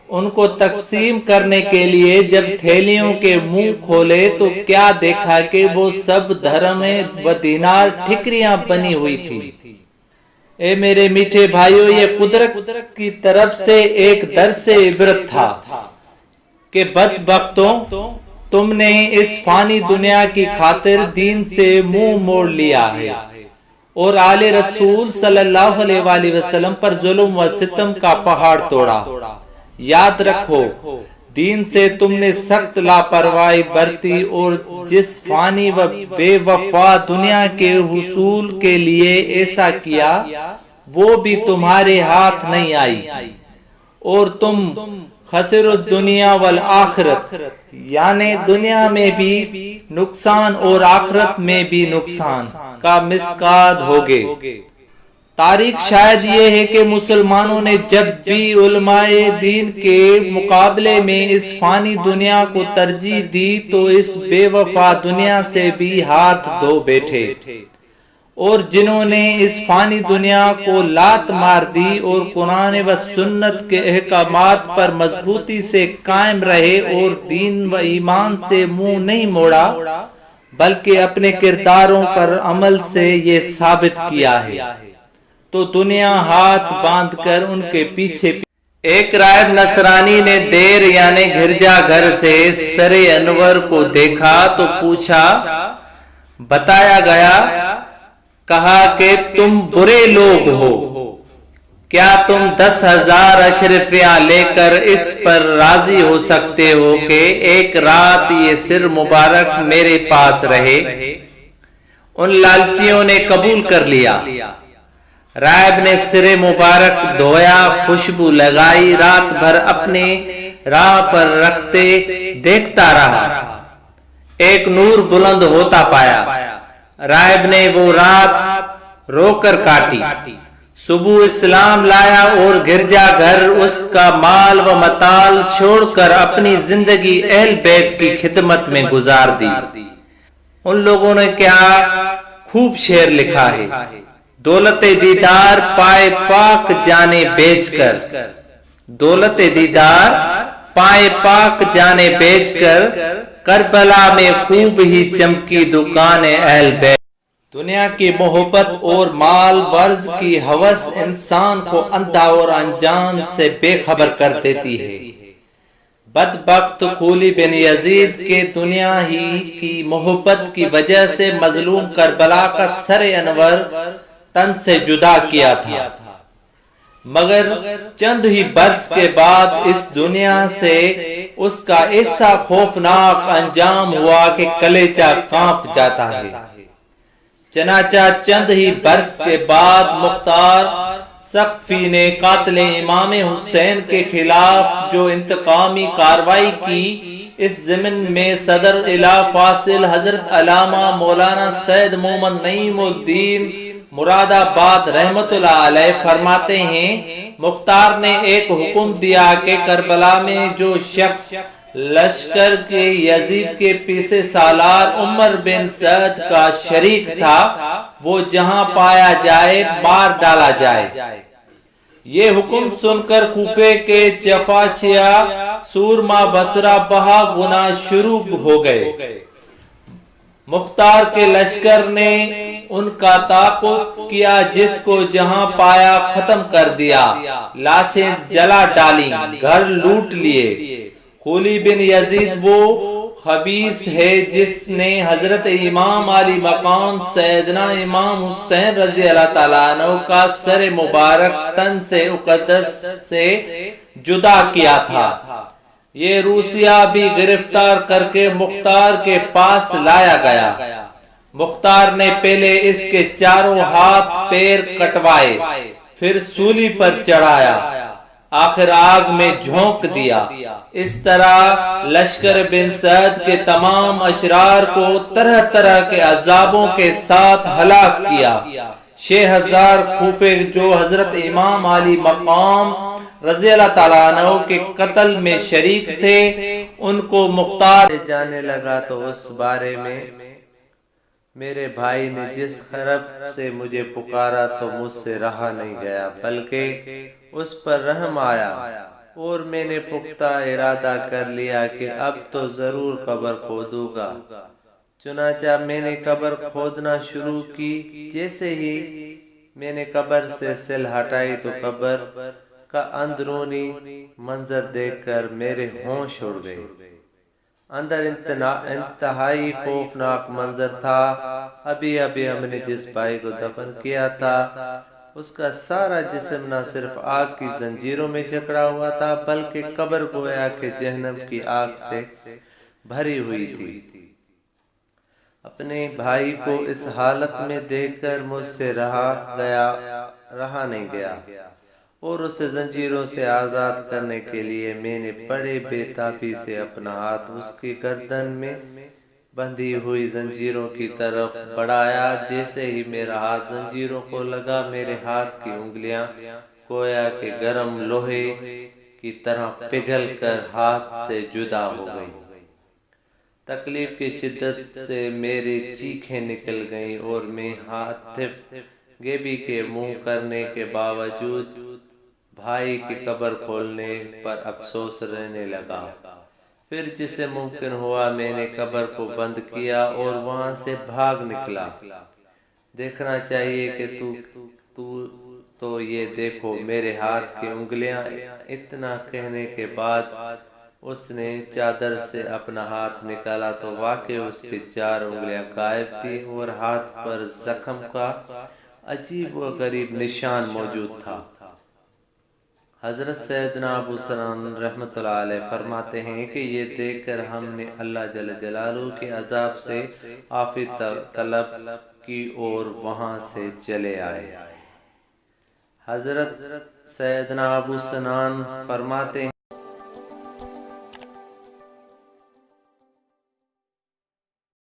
ان کو تقسیم کرنے کے لیے جب تھیلیوں کے منہ کھولے تو کیا دیکھا کہ وہ سب درہم و دینار ٹھکریاں بنی ہوئی تھی۔ اے میرے میٹھے بھائیو، یہ قدرت کی طرف سے ایک درس عبرت تھا کہ بدبختوں تم نے اس فانی دنیا کی خاطر دین سے منہ موڑ لیا ہے اور آل رسول صلی اللہ علیہ وآلہ وسلم پر ظلم و ستم کا پہاڑ توڑا۔ یاد رکھو، دین سے تم نے سخت لاپرواہی برتی اور جس فانی و بے وفا دنیا کے حصول کے لیے ایسا کیا وہ بھی تمہارے ہاتھ نہیں آئی، اور تم خسر الدنیا والآخرت، یعنی دنیا میں بھی نقصان اور آخرت میں بھی نقصان کا مسکاد ہوگے۔ تاریخ شاید یہ ہے کہ مسلمانوں نے جب بھی علماء دین کے مقابلے میں اس فانی دنیا کو ترجیح دی تو اس بے وفا دنیا سے بھی ہاتھ دھو بیٹھے، اور جنہوں نے اس فانی دنیا کو لات مار دی اور قرآن و سنت کے احکامات پر مضبوطی سے قائم رہے اور دین و ایمان سے منہ نہیں موڑا بلکہ اپنے کرداروں پر عمل سے یہ ثابت کیا ہے، تو دنیا ہاتھ باندھ کر ان کے پیچھے۔ ایک راہب نصرانی نے دیر یعنی گرجا گھر سے سر انور کو دیکھا تو پوچھا، بتایا گیا، کہا کہ تم برے لوگ ہو، کیا تم 10,000 اشرفیاں لے کر اس پر راضی ہو سکتے ہو کہ ایک رات یہ سر مبارک میرے پاس رہے؟ ان لالچیوں نے قبول کر لیا۔ راہب نے سر مبارک دھویا، خوشبو لگائی، رات بھر اپنے راہ پر رکھتے دیکھتا رہا، ایک نور بلند ہوتا پایا۔ راہب نے وہ رات رو کر کاٹی، صبح اسلام لایا اور گرجا گھر اس کا مال و متال چھوڑ کر اپنی زندگی اہل بیت کی خدمت میں گزار دی۔ ان لوگوں نے کیا خوب شعر لکھا ہے، دولت دیدار پائے پاک جانے بیچ کر، دولت دیدار پائے پاک جانے بیچ کر، کربلا میں خوب ہی چمکی دکان اہل بیت۔ دنیا کی محبت اور مال ورز کی ہوس انسان کو اندھا اور انجام سے بے خبر کر دیتی ہے۔ بدبخت خولی بن یزید کے دنیا ہی کی محبت کی وجہ سے مظلوم کربلا کا سر انور تن سے جدا کیا تھا، مگر چند ہی برس کے بعد اس دنیا سے اس کا ایسا خوفناک انجام ہوا کہ کلیجہ کانپ جاتا ہے۔ چنانچہ چند ہی برس کے بعد مختار ثقفی نے قاتل امام حسین کے خلاف جو انتقامی کاروائی کی، اس ضمن میں صدر اعلیٰ فاصل حضرت علامہ مولانا سید محمد نعیم الدین مراد آباد رحمت اللہ علیہ فرماتے ہیں، مختار نے ایک حکم دیا کہ کربلا میں جو شخص لشکر کے یزید کے پیچھے سالار عمر بن سعد کا شریک تھا وہ جہاں پایا جائے مار ڈالا جائے۔ یہ حکم سن کر کوفے کے چپاچیا سورما بصرہ بہا گنا شروع ہو گئے۔ مختار کے لشکر نے ان کا تعاقب کیا، جس کو جہاں پایا ختم کر دیا، لاشیں جلا ڈالی، گھر لوٹ لیے۔ خولی بن یزید وہ خبیث ہے جس نے حضرت امام علی مقام سیدنا امام حسین رضی اللہ تعالیٰ عنہ کا سر مبارک تن سے اقدس سے جدا کیا تھا۔ یہ روسیہ بھی گرفتار کر کے مختار کے پاس لایا گیا۔ مختار نے پہلے اس کے چاروں ہاتھ پیر کٹوائے، پھر سولی پر چڑھایا، آخر آگ میں جھونک دیا۔ اس طرح لشکر بن سعد کے تمام اشرار کو طرح طرح کے عذابوں کے ساتھ ہلاک کیا۔ 6,000 کوفے جو حضرت امام علی مقام رضی اللہ تعالیٰ عنہ کے قتل میں شریک تھے، ان کو مختار جانے لگا تو اس بارے میں میرے بھائی نے جس خراب سے مجھے پکارا تو مجھ سے رہا نہیں گیا، بلکہ اس پر رحم آیا اور میں نے پختہ ارادہ کر لیا کہ اب تو ضرور قبر کھودوں گا۔ چنانچہ میں نے قبر کھودنا شروع کی۔ جیسے ہی میں نے قبر سے سل ہٹائی تو قبر کا اندرونی منظر دیکھ کر میرے ہوش اڑ گئے۔ اندر انتہائی خوفناک منظر تھا۔ ابھی ہم نے جس بھائی کو دفن کیا تھا اس کا سارا جسم نہ صرف آگ کی زنجیروں میں جکڑا ہوا تھا بلکہ قبر گویا کہ جہنم کی آگ سے بھری ہوئی تھی۔ اپنے بھائی کو اس حالت میں دیکھ کر مجھ سے رہا نہیں گیا اور اسے زنجیروں سے آزاد کرنے کے لیے میں نے بڑے بے تابی سے اپنا ہاتھ اس کی گردن میں بندھی ہوئی زنجیروں کی طرف بڑھایا۔ جیسے ہی میرا ہاتھ زنجیروں کو لگا میرے ہاتھ کی انگلیاں گویا کہ گرم لوہے کی طرح پگھل کر ہاتھ سے جدا ہو گئی۔ تکلیف کی شدت سے میری چیخیں نکل گئیں اور میں ہاتف گیبی کے منہ کرنے کے باوجود بھائی کی قبر کھولنے پر افسوس رہنے لگا۔ پھر جسے ممکن ہوا میں نے قبر کو بند کیا اور وہاں سے بھاگ نکلا۔ دیکھنا چاہیے کہ تو یہ دیکھو میرے ہاتھ کی انگلیاں۔ اتنا کہنے کے بعد اس نے چادر سے اپنا ہاتھ نکالا تو واقعی اس کی 4 انگلیاں غائب تھیں اور ہاتھ پر زخم کا عجیب و غریب نشان موجود تھا۔ حضرت سیدنا ابو سنان رحمۃ اللہ علیہ فرماتے ہیں کہ یہ دیکھ کر ہم نے اللہ جل جلالہ کے عذاب سے عافی طلب کی اور وہاں سے چلے آئے۔ حضرت سیدنا ابو سنان فرماتے ہیں